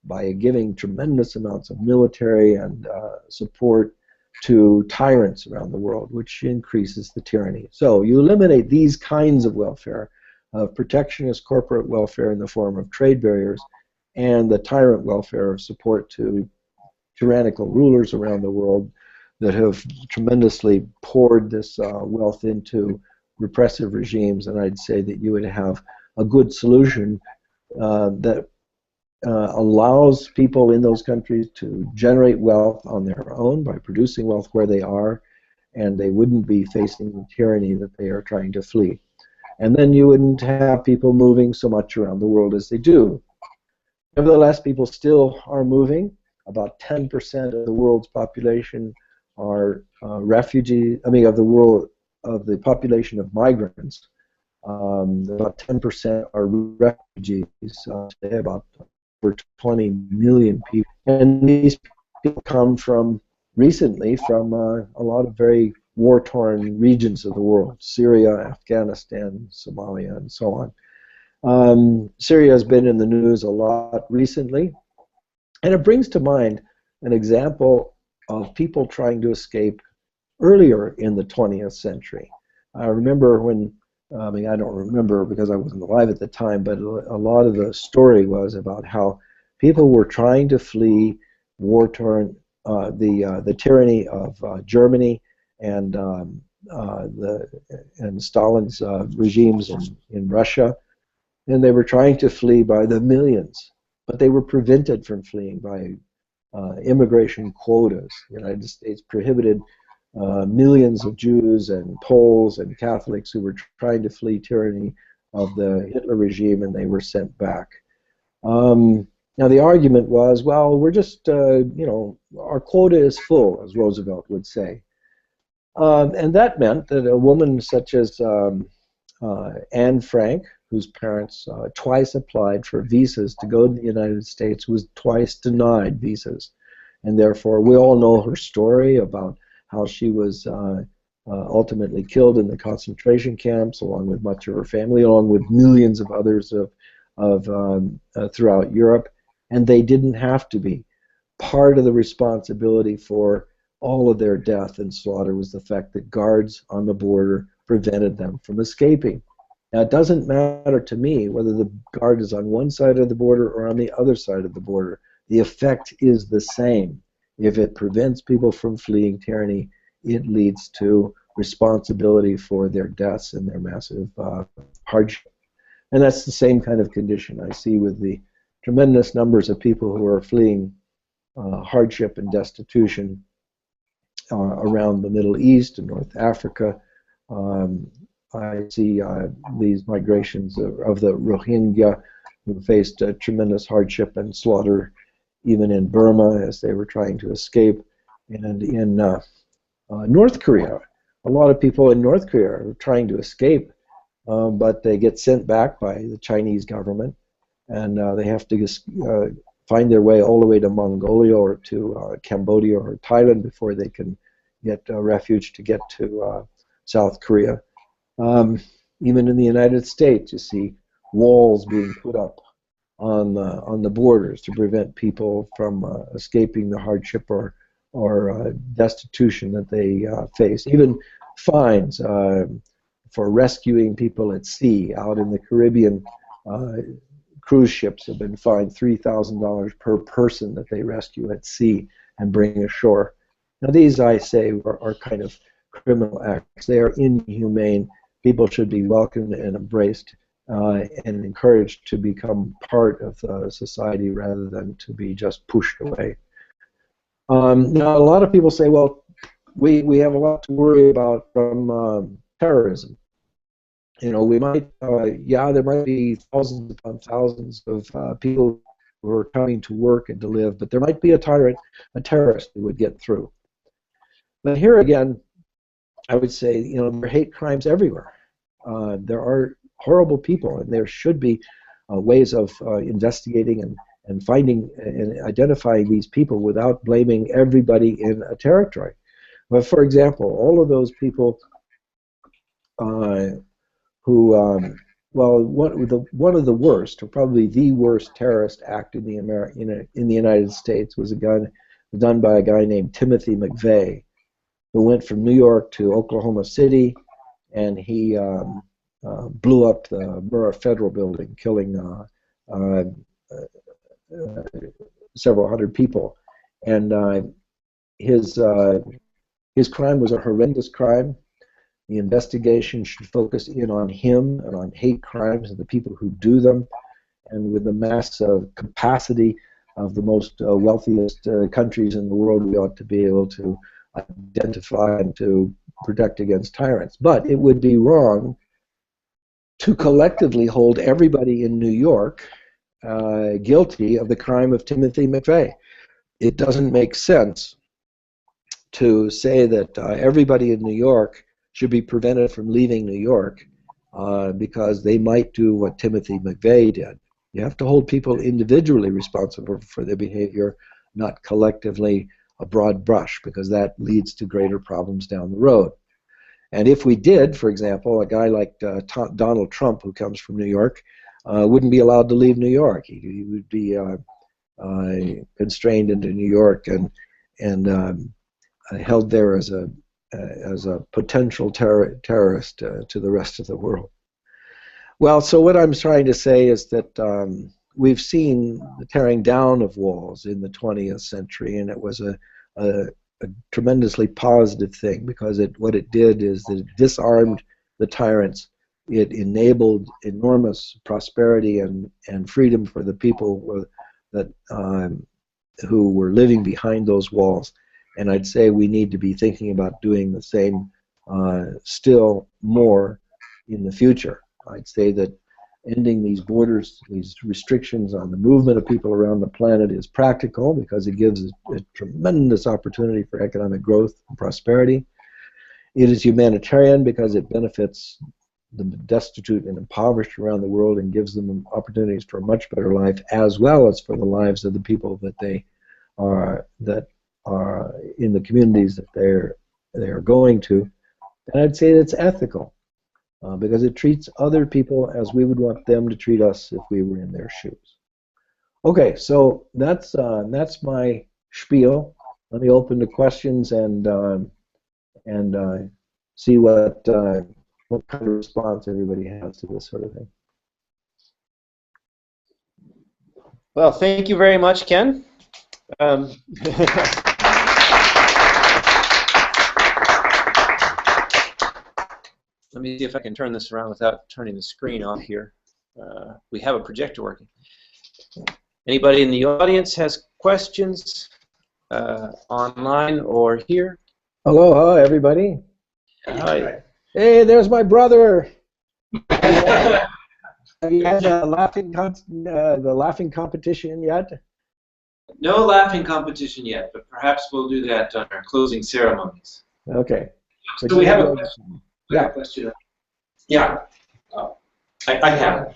by giving tremendous amounts of military and support to tyrants around the world, which increases the tyranny. So you eliminate these kinds of welfare, protectionist corporate welfare in the form of trade barriers, and the tyrant welfare of support to tyrannical rulers around the world that have tremendously poured this wealth into repressive regimes, and I'd say that you would have a good solution that allows people in those countries to generate wealth on their own by producing wealth where they are, and they wouldn't be facing the tyranny that they are trying to flee. And then you wouldn't have people moving so much around the world as they do. Nevertheless, people still are moving. About 10% of the world's population are refugees. I mean, of the population of migrants, about 10% are refugees. Today, about over 20 million people, and these people come recently from a lot of very war-torn regions of the world: Syria, Afghanistan, Somalia, and so on. Syria has been in the news a lot recently, and it brings to mind an example of people trying to escape earlier in the 20th century. I remember when, I mean, I don't remember because I wasn't alive at the time, but a lot of the story was about how people were trying to flee war-torn, the tyranny of Germany and Stalin's regimes in Russia, and they were trying to flee by the millions, but they were prevented from fleeing by immigration quotas. The United States prohibited millions of Jews and Poles and Catholics who were trying to flee tyranny of the Hitler regime, and they were sent back. Now the argument was, well, we're just, you know, our quota is full, as Roosevelt would say. And that meant that a woman such as Anne Frank, whose parents twice applied for visas to go to the United States, was twice denied visas. And therefore, we all know her story about how she was ultimately killed in the concentration camps, along with much of her family, along with millions of others throughout Europe. And they didn't have to be. Part of the responsibility for all of their death and slaughter was the fact that guards on the border prevented them from escaping. Now, it doesn't matter to me whether the guard is on one side of the border or on the other side of the border. The effect is the same. If it prevents people from fleeing tyranny, it leads to responsibility for their deaths and their massive hardship. And that's the same kind of condition I see with the tremendous numbers of people who are fleeing hardship and destitution around the Middle East and North Africa. I see these migrations of the Rohingya, who faced tremendous hardship and slaughter even in Burma as they were trying to escape. And in North Korea, a lot of people in North Korea are trying to escape, but they get sent back by the Chinese government, and they have to find their way all the way to Mongolia or to Cambodia or Thailand before they can get refuge to get to South Korea. Even in the United States, you see walls being put up on the borders to prevent people from escaping the hardship or destitution that they face. Even fines for rescuing people at sea. Out in the Caribbean, cruise ships have been fined $3,000 per person that they rescue at sea and bring ashore. Now these, I say, are kind of criminal acts. They are inhumane. People should be welcomed and embraced and encouraged to become part of society rather than to be just pushed away. Now, a lot of people say, well, we have a lot to worry about from terrorism. You know, we might, yeah, there might be thousands upon thousands of people who are coming to work and to live, but there might be a tyrant, a terrorist who would get through. But here again, I would say, you know, there are hate crimes everywhere. There are horrible people, and there should be ways of investigating and finding and identifying these people without blaming everybody in a territory. But for example, all of those people who, well, one of the worst, or probably the worst terrorist act in the United States was done by a guy named Timothy McVeigh, who went from New York to Oklahoma City, and he blew up the Murrah Federal Building, killing several hundred people. And his crime was a horrendous crime. The investigation should focus in on him and on hate crimes and the people who do them. And with the massive capacity of the most wealthiest countries in the world, we ought to be able to identify and to protect against tyrants. But it would be wrong to collectively hold everybody in New York guilty of the crime of Timothy McVeigh. It doesn't make sense to say that everybody in New York should be prevented from leaving New York because they might do what Timothy McVeigh did. You have to hold people individually responsible for their behavior, not collectively a broad brush, because that leads to greater problems down the road. And if we did, for example, a guy like Donald Trump, who comes from New York, wouldn't be allowed to leave New York. He would be constrained into New York and held there as a potential terrorist to the rest of the world. Well, so what I'm trying to say is that we've seen the tearing down of walls in the 20th century, and it was a tremendously positive thing, because what it did is that it disarmed the tyrants. It enabled enormous prosperity and freedom for the people who were living behind those walls. And I'd say we need to be thinking about doing the same still more in the future. I'd say that ending these borders, these restrictions on the movement of people around the planet is practical, because it gives a tremendous opportunity for economic growth and prosperity. It is humanitarian, because it benefits the destitute and impoverished around the world and gives them opportunities for a much better life, as well as for the lives of the people that are in the communities that they are going to. And I'd say it's ethical, because it treats other people as we would want them to treat us if we were in their shoes. Okay, so that's my spiel. Let me open to questions and see what kind of response everybody has to this sort of thing. Well, thank you very much, Ken. Let me see if I can turn this around without turning the screen off here. We have a projector working. Anybody in the audience has questions online or here? Aloha, everybody. Hi. Hey, there's my brother. Have you had the laughing competition yet? No laughing competition yet, but perhaps we'll do that on our closing ceremonies. Okay. So we have a question. Question. Yeah, I have.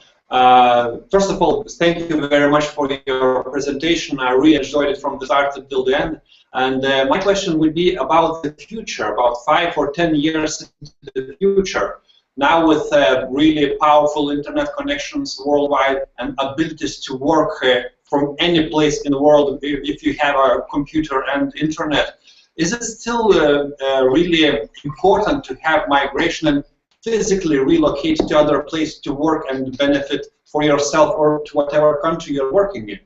First of all, thank you very much for your presentation. I really enjoyed it from the start till the end. And my question would be about the future, about 5 or 10 years into the future. Now with really powerful internet connections worldwide and abilities to work from any place in the world if you have a computer and internet, is it still really important to have migration and physically relocate to other places to work and benefit for yourself or to whatever country you're working in?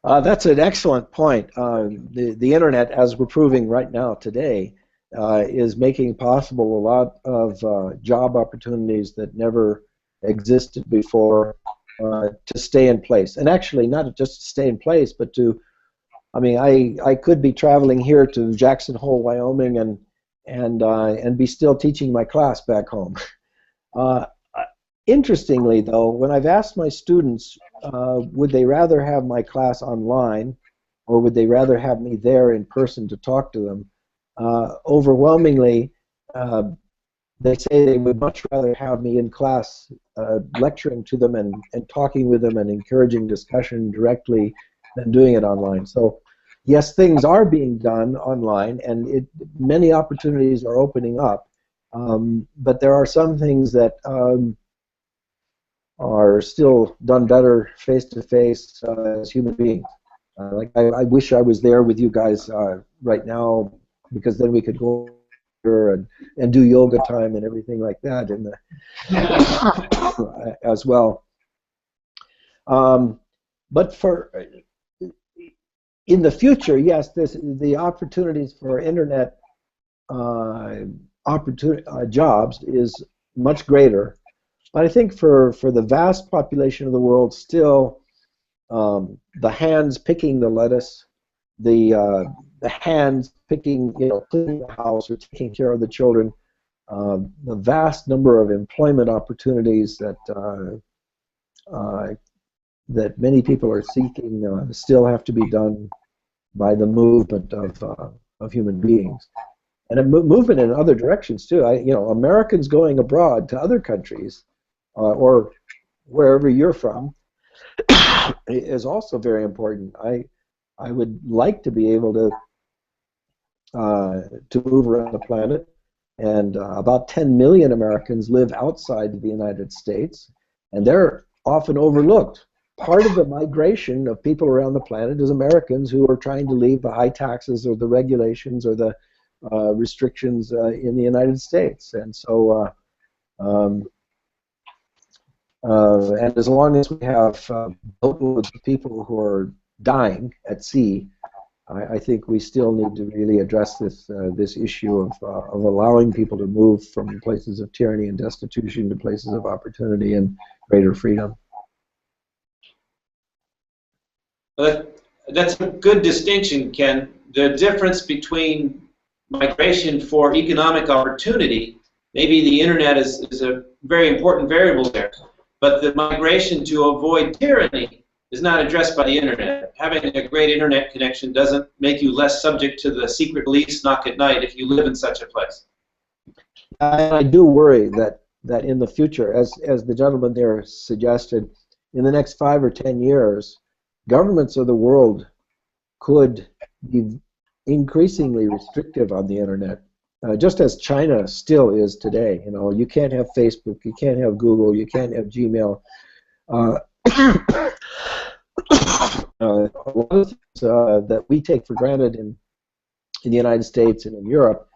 That's an excellent point. The internet, as we're proving right now today, is making possible a lot of job opportunities that never existed before to stay in place. And actually, not just to stay in place, but to, I mean, I could be traveling here to Jackson Hole, Wyoming, and be still teaching my class back home. Uh, Interestingly, though, when I've asked my students, would they rather have my class online or would they rather have me there in person to talk to them, overwhelmingly, they say they would much rather have me in class lecturing to them and talking with them and encouraging discussion directly than doing it online. So, yes, things are being done online, and many opportunities are opening up, but there are some things that are still done better face-to-face as human beings. Like I wish I was there with you guys right now, because then we could go and do yoga time and everything like that in the as well. But for in the future, yes, the opportunities for internet jobs is much greater. But I think for the vast population of the world, still the hands picking the lettuce, the hands picking, cleaning the house or taking care of the children, the vast number of employment opportunities that that many people are seeking still have to be done by the movement of human beings, and a movement in other directions too. Americans going abroad to other countries or wherever you're from is also very important. I would like to be able to move around the planet, and about 10 million Americans live outside the United States, and they're often overlooked. Part of the migration of people around the planet is Americans who are trying to leave the high taxes or the regulations or the restrictions in the United States, and so and as long as we have boatloads of people who are dying at sea, I think we still need to really address this issue of allowing people to move from places of tyranny and destitution to places of opportunity and greater freedom. That's a good distinction, Ken. The difference between migration for economic opportunity, maybe the internet is a very important variable there, but the migration to avoid tyranny is not addressed by the internet. Having a great internet connection doesn't make you less subject to the secret police knock at night if you live in such a place. I do worry that in the future, as the gentleman there suggested, in the next 5 or 10 years, governments of the world could be increasingly restrictive on the internet, just as China still is today. You can't have Facebook, you can't have Google, you can't have Gmail. A lot of things that we take for granted in the United States and in Europe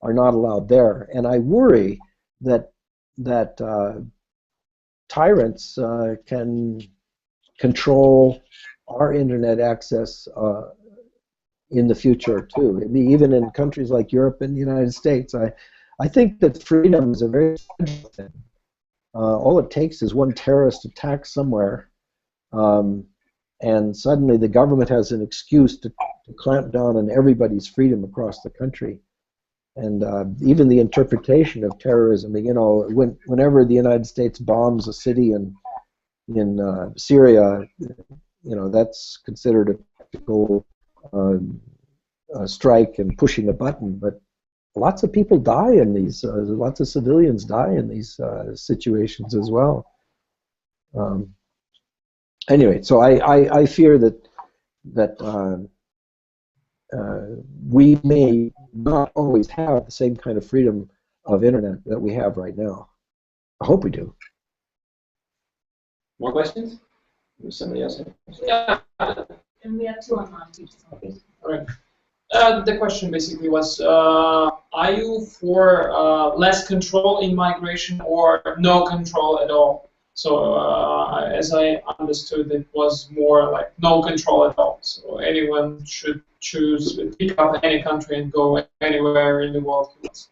are not allowed there, and I worry that tyrants can control our internet access in the future too. Even in countries like Europe and the United States, I think that freedom is a very fragile thing. All it takes is one terrorist attack somewhere, and suddenly the government has an excuse to clamp down on everybody's freedom across the country. And even the interpretation of terrorism, whenever the United States bombs a city in Syria, that's considered a tactical strike and pushing a button. But lots of people die in these, lots of civilians die in these situations as well. Anyway, so I fear that we may not always have the same kind of freedom of internet that we have right now. I hope we do. More questions? There's somebody else here. Yeah. And we have 2 online. All right. The question basically was, are you for less control in migration or no control at all? So as I understood, it was more like no control at all. So anyone should choose, pick up any country and go anywhere in the world he wants.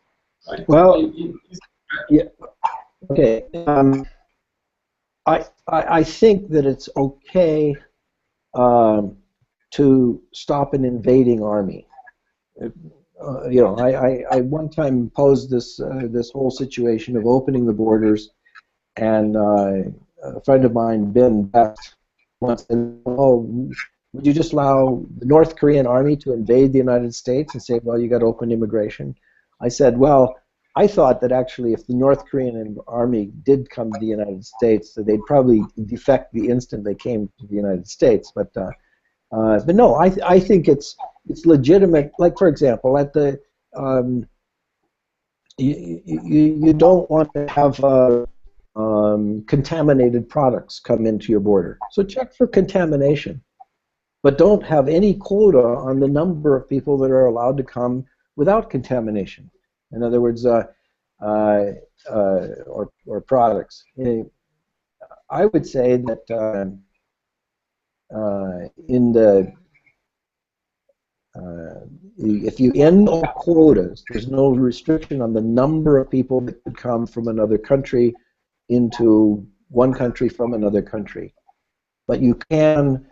Right? Well, yeah. Okay. I think that it's okay to stop an invading army. I one time posed this whole situation of opening the borders, and a friend of mine, Ben Best, once said, "Oh, would you just allow the North Korean army to invade the United States and say, well, you got to open immigration?" I said, well, I thought that actually if the North Korean army did come to the United States, that they'd probably defect the instant they came to the United States. But no, I think it's legitimate. Like, for example, at the you don't want to have contaminated products come into your border. So check for contamination, but don't have any quota on the number of people that are allowed to come without contamination. In other words, or products. I would say that if you end all quotas, there's no restriction on the number of people that could come from another country into one country from another country. But you can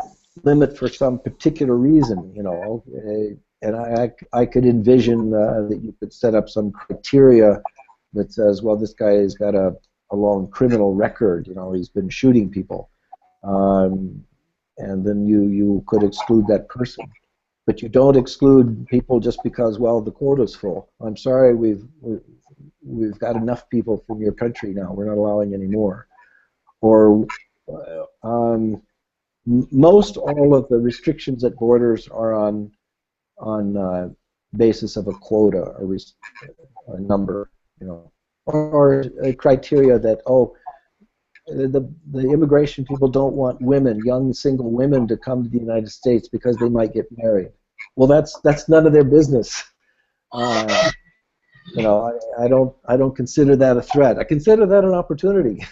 limit for some particular reason, and I could envision that you could set up some criteria that says, well, this guy has got a long criminal record, he's been shooting people, and then you could exclude that person. But you don't exclude people just because, well, the quota's full. I'm sorry, we've got enough people from your country now. We're not allowing any more. Or most all of the restrictions at borders are on basis of a quota, a number, or a criteria that the immigration people don't want women, young single women, to come to the United States because they might get married. Well, that's none of their business. I don't consider that a threat. I consider that an opportunity.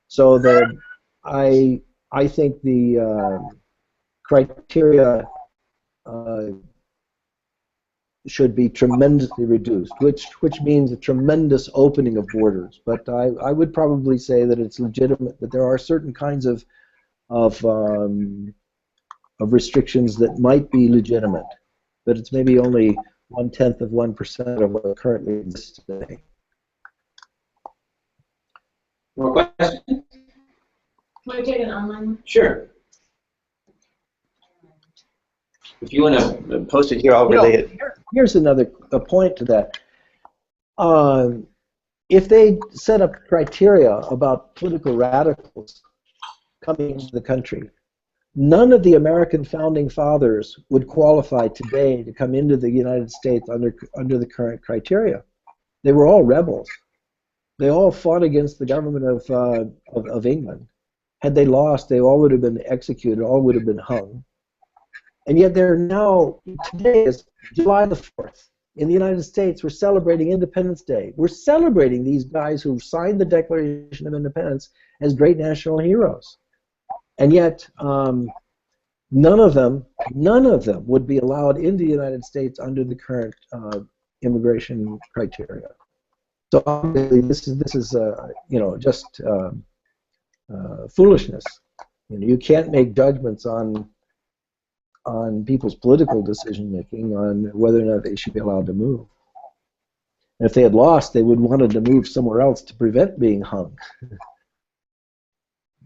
So that I think the criteria should be tremendously reduced, which means a tremendous opening of borders. But I would probably say that it's legitimate that there are certain kinds of restrictions that might be legitimate, but it's maybe only 0.1% of what currently exists today. More questions? Can we take an online one? Sure. If you want to post it here, I'll relay it. Here's another point to that. If they set up criteria about political radicals coming into the country, none of the American founding fathers would qualify today to come into the United States under the current criteria. They were all rebels. They all fought against the government of England. Had they lost, they all would have been executed, all would have been hung. And yet they're now, today is July the 4th. In the United States, we're celebrating Independence Day. We're celebrating these guys who signed the Declaration of Independence as great national heroes. And yet, none of them would be allowed into the United States under the current immigration criteria. So obviously, this is just foolishness. You can't make judgments on people's political decision making on whether or not they should be allowed to move. And if they had lost, they would wanted to move somewhere else to prevent being hung.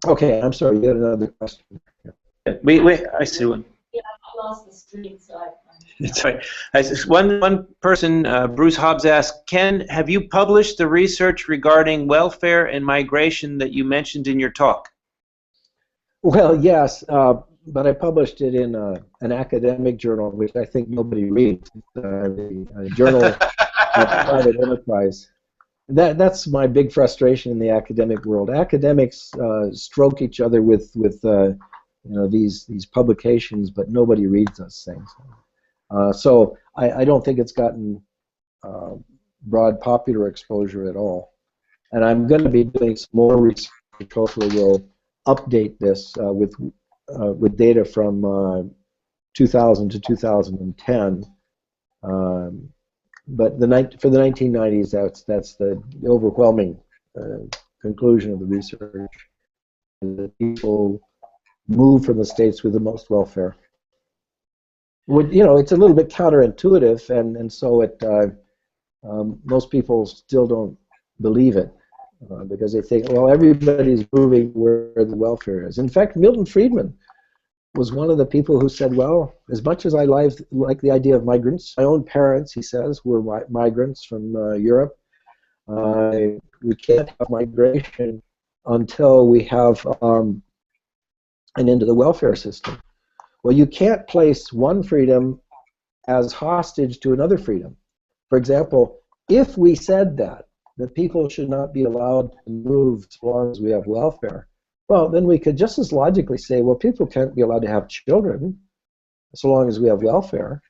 Okay, I'm sorry. You had another question. Wait, I see one. Yeah, I lost the stream, so Sorry. One person, Bruce Hobbs, asked, Ken, have you published the research regarding welfare and migration that you mentioned in your talk? Well, yes, but I published it in an academic journal, which I think nobody reads, the Journal of Private Enterprise. That's my big frustration in the academic world. Academics stroke each other with these publications, but nobody reads those things. So I don't think it's gotten broad popular exposure at all. And I'm going to be doing some more research. Hopefully, we'll update this with data from 2000 to 2010. But for the 1990s, that's the overwhelming conclusion of the research. That people move from the states with the most welfare. it's a little bit counterintuitive, and so most people still don't believe it because they think, well, everybody's moving where the welfare is. In fact, Milton Friedman was one of the people who said, well, as much as I like the idea of migrants, my own parents, he says, were migrants from Europe. We can't have migration until we have an end to the welfare system. Well, you can't place one freedom as hostage to another freedom. For example, if we said that people should not be allowed to move as long as we have welfare, well, then we could just as logically say, well, people can't be allowed to have children so long as we have welfare.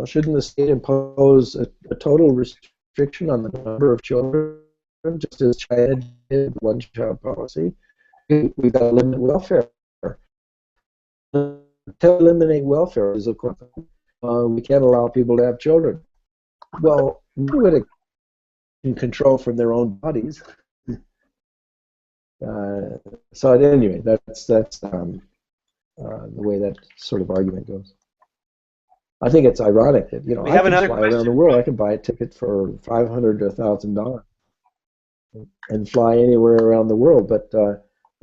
Shouldn't the state impose a total restriction on the number of children, just as China did with one-child policy? We've got to limit welfare. To eliminate welfare is, of course, we can't allow people to have children. Well, nobody can control from their own bodies. So anyway, that's the way that sort of argument goes. I think it's ironic that We I have can another fly question. around the world. I can buy a ticket for $500 to $1,000 and fly anywhere around the world, but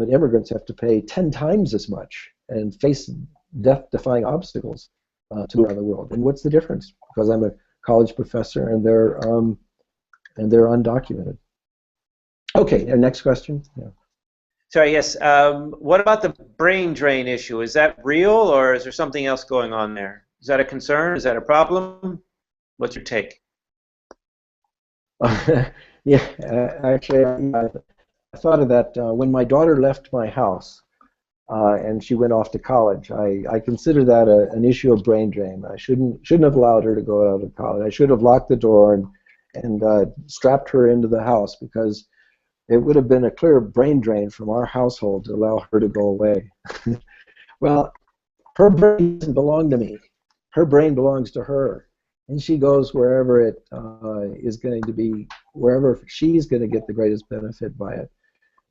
immigrants have to pay 10 times as much and face death-defying obstacles to around the world. And what's the difference? Because I'm a college professor and they're undocumented. Okay, our next question. Yeah. Sorry, yes. What about the brain drain issue? Is that real, or is there something else going on there? Is that a concern? Is that a problem? What's your take? Yeah, actually, I thought of that when my daughter left my house and she went off to college. I consider that an issue of brain drain. I shouldn't have allowed her to go out of college. I should have locked the door and strapped her into the house, because it would have been a clear brain drain from our household to allow her to go away. Well, her brain doesn't belong to me. Her brain belongs to her, and she goes wherever it is going to be, wherever she's going to get the greatest benefit by it.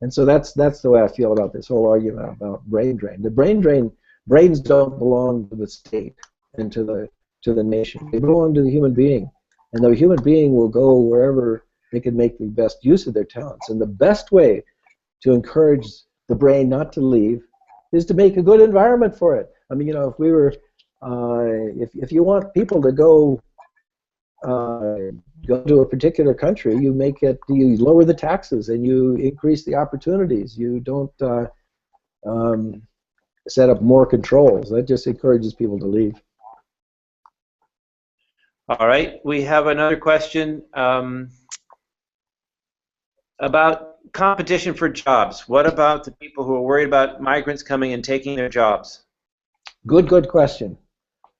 And so that's the way I feel about this whole argument about brain drain. The brains don't belong to the state and to the nation. They belong to the human being, and the human being will go wherever they can make the best use of their talents. And the best way to encourage the brain not to leave is to make a good environment for it. I mean, if we were, if you want people to go to a particular country, you lower the taxes and you increase the opportunities. You don't set up more controls. That just encourages people to leave. All right, we have another question about competition for jobs. What about the people who are worried about migrants coming and taking their jobs? Good question.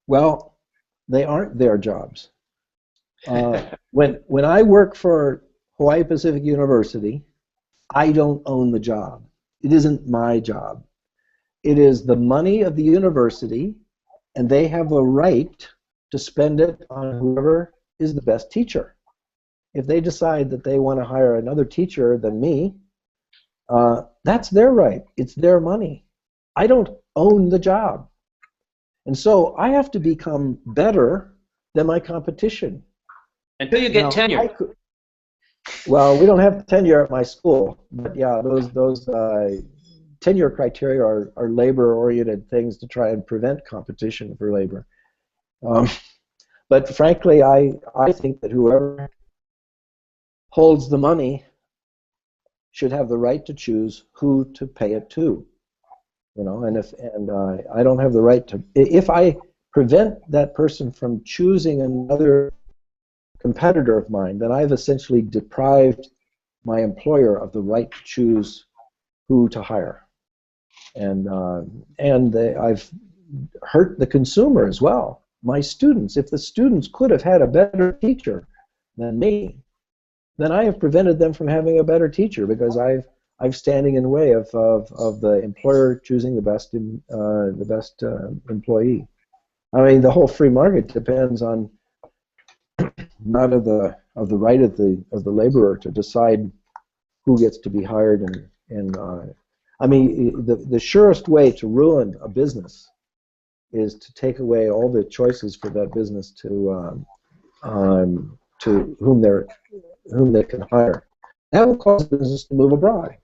Well, they aren't their jobs. When I work for Hawaii Pacific University, I don't own the job. It isn't my job. It is the money of the university, and they have a right to spend it on whoever is the best teacher. If they decide that they want to hire another teacher than me, that's their right. It's their money. I don't own the job. And so I have to become better than my competition. Until you get tenure. Well, we don't have tenure at my school, but yeah, those tenure criteria are labor-oriented things to try and prevent competition for labor. But frankly, I think that whoever holds the money should have the right to choose who to pay it to. And I don't have the right to. If I prevent that person from choosing another competitor of mine, then I've essentially deprived my employer of the right to choose who to hire, and I've hurt the consumer as well. My students, if the students could have had a better teacher than me, then I have prevented them from having a better teacher, because I'm standing in the way of the employer choosing the best employee. I mean, the whole free market depends on not of the right of the laborer to decide who gets to be hired, and I mean, the surest way to ruin a business is to take away all the choices for that business to whom they can hire. That will cause business to move abroad.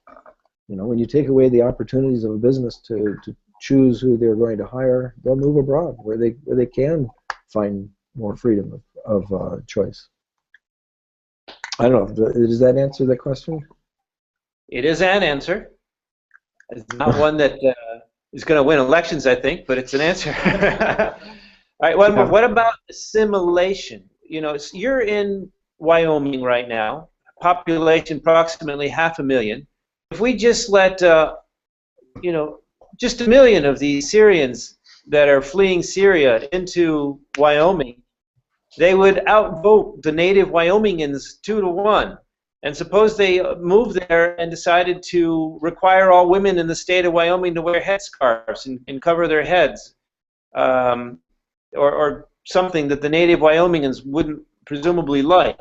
You know, when you take away the opportunities of a business to choose who they're going to hire, they'll move abroad where they can find more freedom of choice. I don't know. Does that answer the question? It is an answer. It's not one that is going to win elections, I think, but it's an answer. All right, one more. What about assimilation? You know, you're in Wyoming right now, population approximately 500,000. If we just let, you know, just 1 million of these Syrians that are fleeing Syria into Wyoming, they would outvote the native Wyomingans 2-1. And suppose they moved there and decided to require all women in the state of Wyoming to wear headscarves and cover their heads, or something that the native Wyomingans wouldn't presumably like.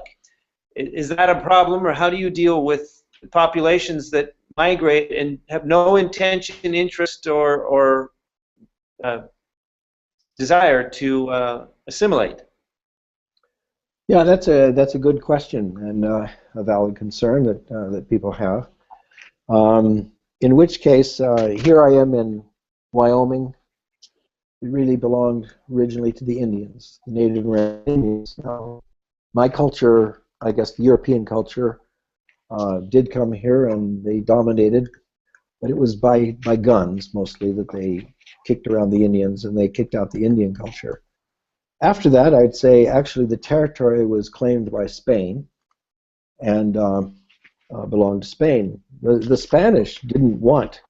Is that a problem, or how do you deal with populations that migrate and have no intention, interest, or desire to assimilate? Yeah, that's a good question and a valid concern that people have. In which case, here I am in Wyoming. It really belonged originally to the Indians, the Native American Indians. Now, my culture, I guess the European culture, did come here and they dominated, but it was by guns mostly that they kicked around the Indians and they kicked out the Indian culture. After that, I'd say actually the territory was claimed by Spain and belonged to Spain. The Spanish didn't want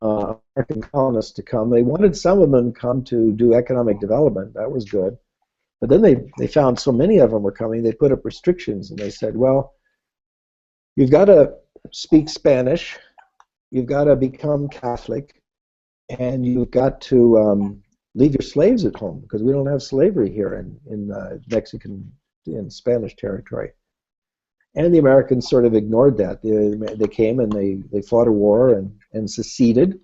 American colonists to come. They wanted some of them to come to do economic development. That was good. But then they found so many of them were coming, they put up restrictions and they said, well, you've got to speak Spanish, you've got to become Catholic, and you've got to leave your slaves at home, because we don't have slavery here in Mexican and Spanish territory. And the Americans sort of ignored that. They came and they fought a war and seceded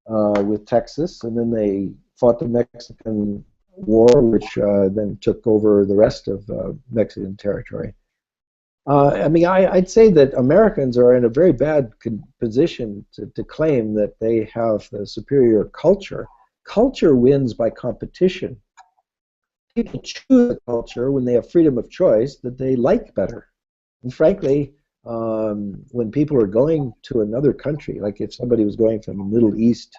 with Texas, and then they fought the Mexican War, which then took over the rest of Mexican territory. I mean, I'd say that Americans are in a very bad position to claim that they have the superior culture. Culture wins by competition. People choose a culture when they have freedom of choice that they like better. And frankly, when people are going to another country, like if somebody was going from the Middle East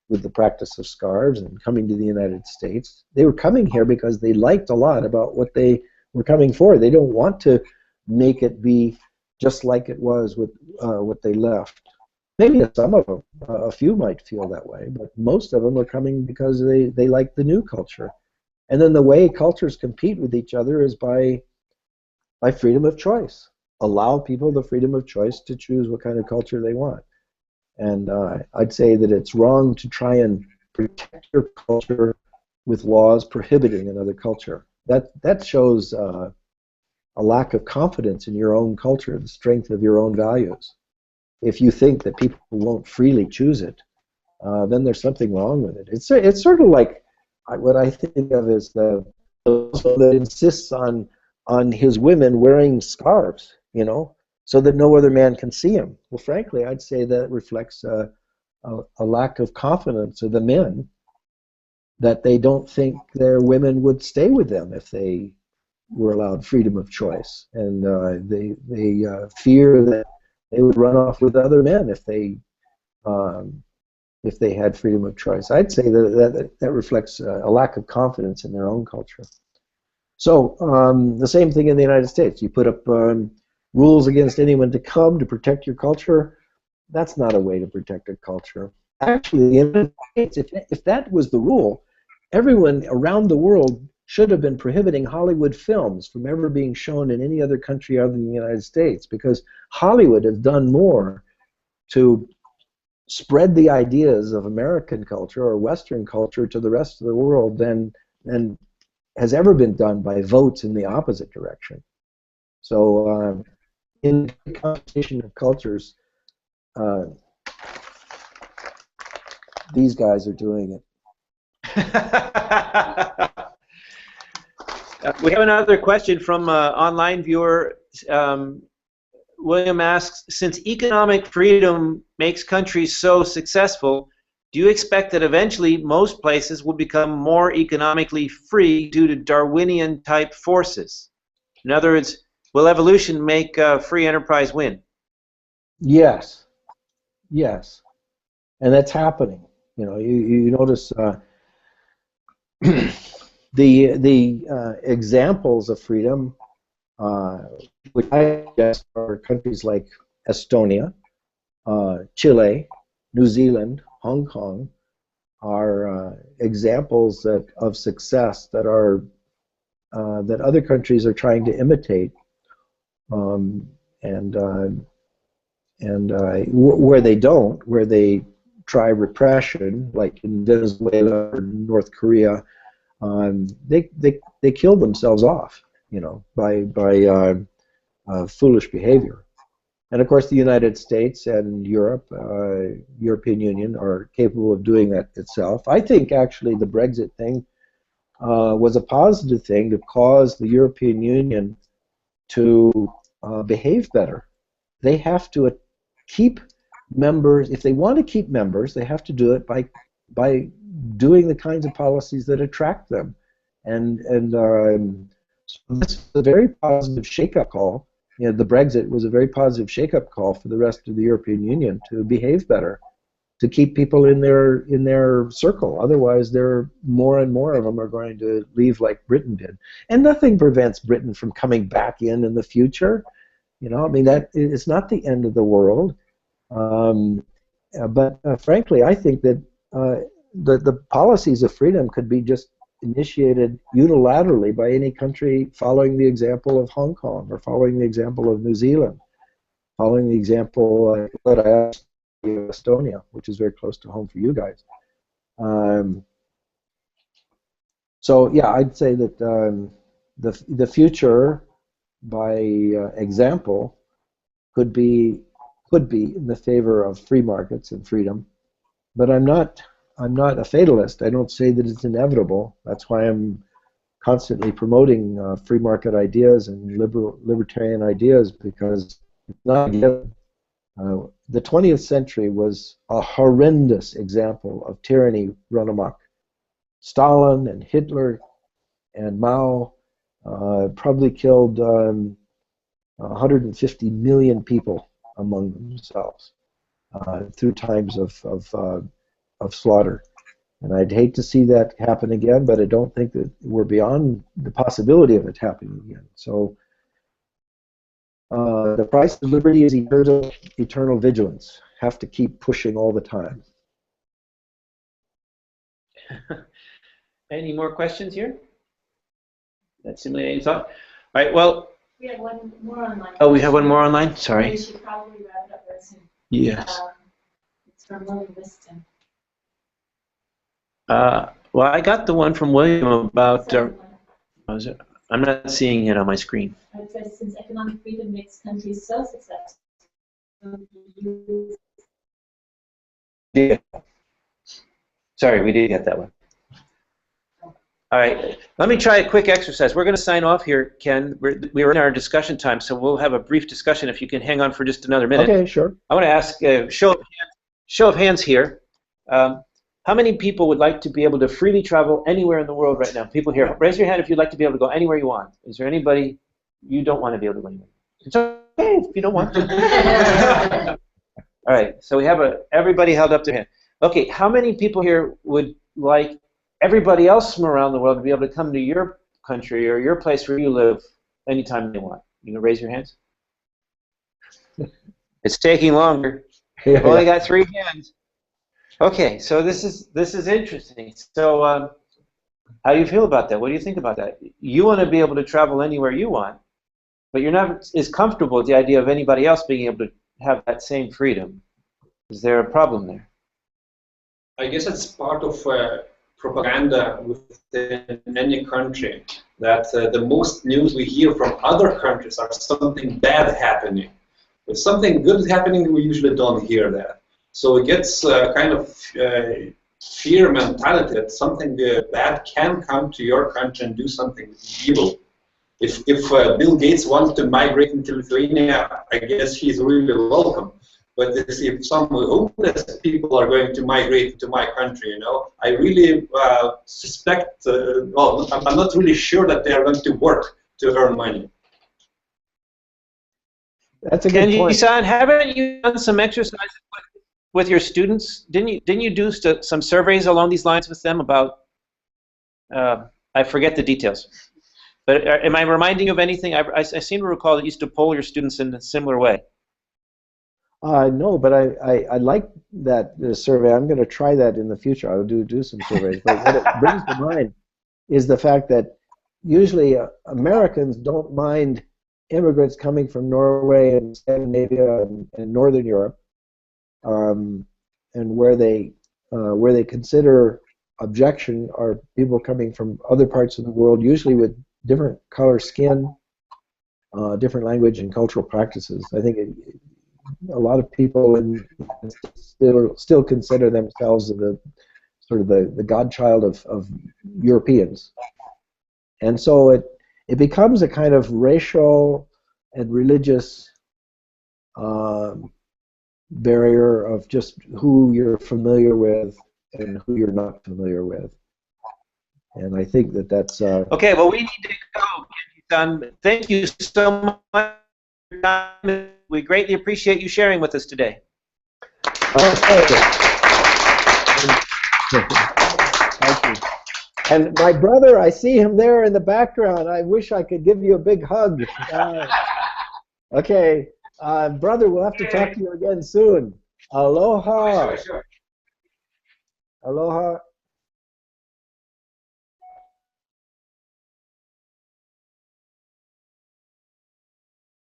with the practice of scarves and coming to the United States, they were coming here because they liked a lot about what they were coming for. They don't want to make it be just like it was with what they left. Maybe some of them, a few might feel that way, but most of them are coming because they like the new culture. And then the way cultures compete with each other is by freedom of choice. Allow people the freedom of choice to choose what kind of culture they want. And I'd say that it's wrong to try and protect your culture with laws prohibiting another culture. That shows a lack of confidence in your own culture, the strength of your own values. If you think that people won't freely choose it, then there's something wrong with it. It's sort of like what I think of as the that insists on his women wearing scarves, you know, so that no other man can see him. Well, frankly, I'd say that reflects a lack of confidence of the men, that they don't think their women would stay with them if they were allowed freedom of choice, and they fear that they would run off with other men if they had freedom of choice. I'd say that reflects a lack of confidence in their own culture. So the same thing in the United States. You put up rules against anyone to come to protect your culture. That's not a way to protect a culture. Actually, in the United States, if that was the rule, everyone around the world should have been prohibiting Hollywood films from ever being shown in any other country other than the United States, because Hollywood has done more to spread the ideas of American culture or Western culture to the rest of the world than has ever been done by votes in the opposite direction. So in the competition of cultures, these guys are doing it. We have another question from an online viewer. William asks, since economic freedom makes countries so successful, do you expect that eventually most places will become more economically free due to Darwinian-type forces? In other words, will evolution make free enterprise win? Yes, yes, and that's happening. You know, you notice the examples of freedom, which I guess are countries like Estonia, Chile, New Zealand, Hong Kong, are examples of success that are that other countries are trying to imitate, where they don't, where they try repression, like in Venezuela or North Korea, they kill themselves off, you know, by foolish behavior. And of course, the United States and Europe, European Union, are capable of doing that itself. I think actually the Brexit thing was a positive thing to cause the European Union to behave better. They have to keep members. If they want to keep members, they have to do it by doing the kinds of policies that attract them. And so this is a very positive shake-up call. You know, the Brexit was a very positive shake-up call for the rest of the European Union to behave better, to keep people in their circle. Otherwise, more and more of them are going to leave like Britain did. And nothing prevents Britain from coming back in the future. You know, I mean, that it's not the end of the world. But frankly, I think that the policies of freedom could be just initiated unilaterally by any country following the example of Hong Kong or following the example of New Zealand, following the example that I asked Estonia, which is very close to home for you guys. So yeah, I'd say that the future, by example, could be in the favor of free markets and freedom. But I'm not a fatalist. I don't say that it's inevitable. That's why I'm constantly promoting free market ideas and libertarian ideas, because it's not given. The 20th century was a horrendous example of tyranny run amok. Stalin and Hitler and Mao probably killed 150 million people among themselves through times of slaughter. And I'd hate to see that happen again, but I don't think that we're beyond the possibility of it happening again. So the price of liberty is eternal vigilance. Have to keep pushing all the time. Any more questions here? That's any thought? All right, well. We have one more online. Oh, we have one more online? Sorry. We should probably wrap it up very soon. Yes. It's from William Liston. Well, I got the one from William about. Was it? I'm not seeing it on my screen. It says, since economic freedom makes countries so successful. Yeah. Sorry, we did get that one. All right, let me try a quick exercise. We're going to sign off here, Ken. We're in our discussion time, so we'll have a brief discussion if you can hang on for just another minute. Okay, sure. I want to ask show of hands here. How many people would like to be able to freely travel anywhere in the world right now? People here, raise your hand if you'd like to be able to go anywhere you want. Is there anybody you don't want to be able to go anywhere? It's okay if you don't want to. All right, so we have everybody held up their hand. Okay, how many people here would like everybody else from around the world to be able to come to your country or your place where you live anytime they want? You know, raise your hands. It's taking longer. We've only got 3 hands. Okay, so this is interesting. So how do you feel about that? What do you think about that? You want to be able to travel anywhere you want, but you're not as comfortable with the idea of anybody else being able to have that same freedom. Is there a problem there? I guess it's part of propaganda within any country, that the most news we hear from other countries are something bad happening. If something good is happening, we usually don't hear that. So it gets kind of fear mentality that something bad can come to your country and do something evil. If Bill Gates wants to migrate into Lithuania, I guess he's really welcome. But if some homeless people are going to migrate to my country, I really suspect, well, I'm not really sure that they are going to work to earn money. That's a good point. Ken, haven't you done some exercises with your students? Didn't you do some surveys along these lines with them about? I forget the details. But am I reminding you of anything? I seem to recall that you used to poll your students in a similar way. No, but I like that survey. I'm going to try that in the future. I'll do some surveys. But what it brings to mind is the fact that usually Americans don't mind immigrants coming from Norway and Scandinavia and Northern Europe, and where they consider objection are people coming from other parts of the world, usually with different color skin, different language and cultural practices. I think a lot of people still consider themselves the sort of the godchild of Europeans, and so it becomes a kind of racial and religious barrier of just who you're familiar with and who you're not familiar with. And I think that's... Okay, well, we need to go. Thank you so much. We greatly appreciate you sharing with us today. Okay. Thank you. And my brother, I see him there in the background. I wish I could give you a big hug. Okay, brother, we'll have to talk to you again soon. Aloha. Sure. Aloha.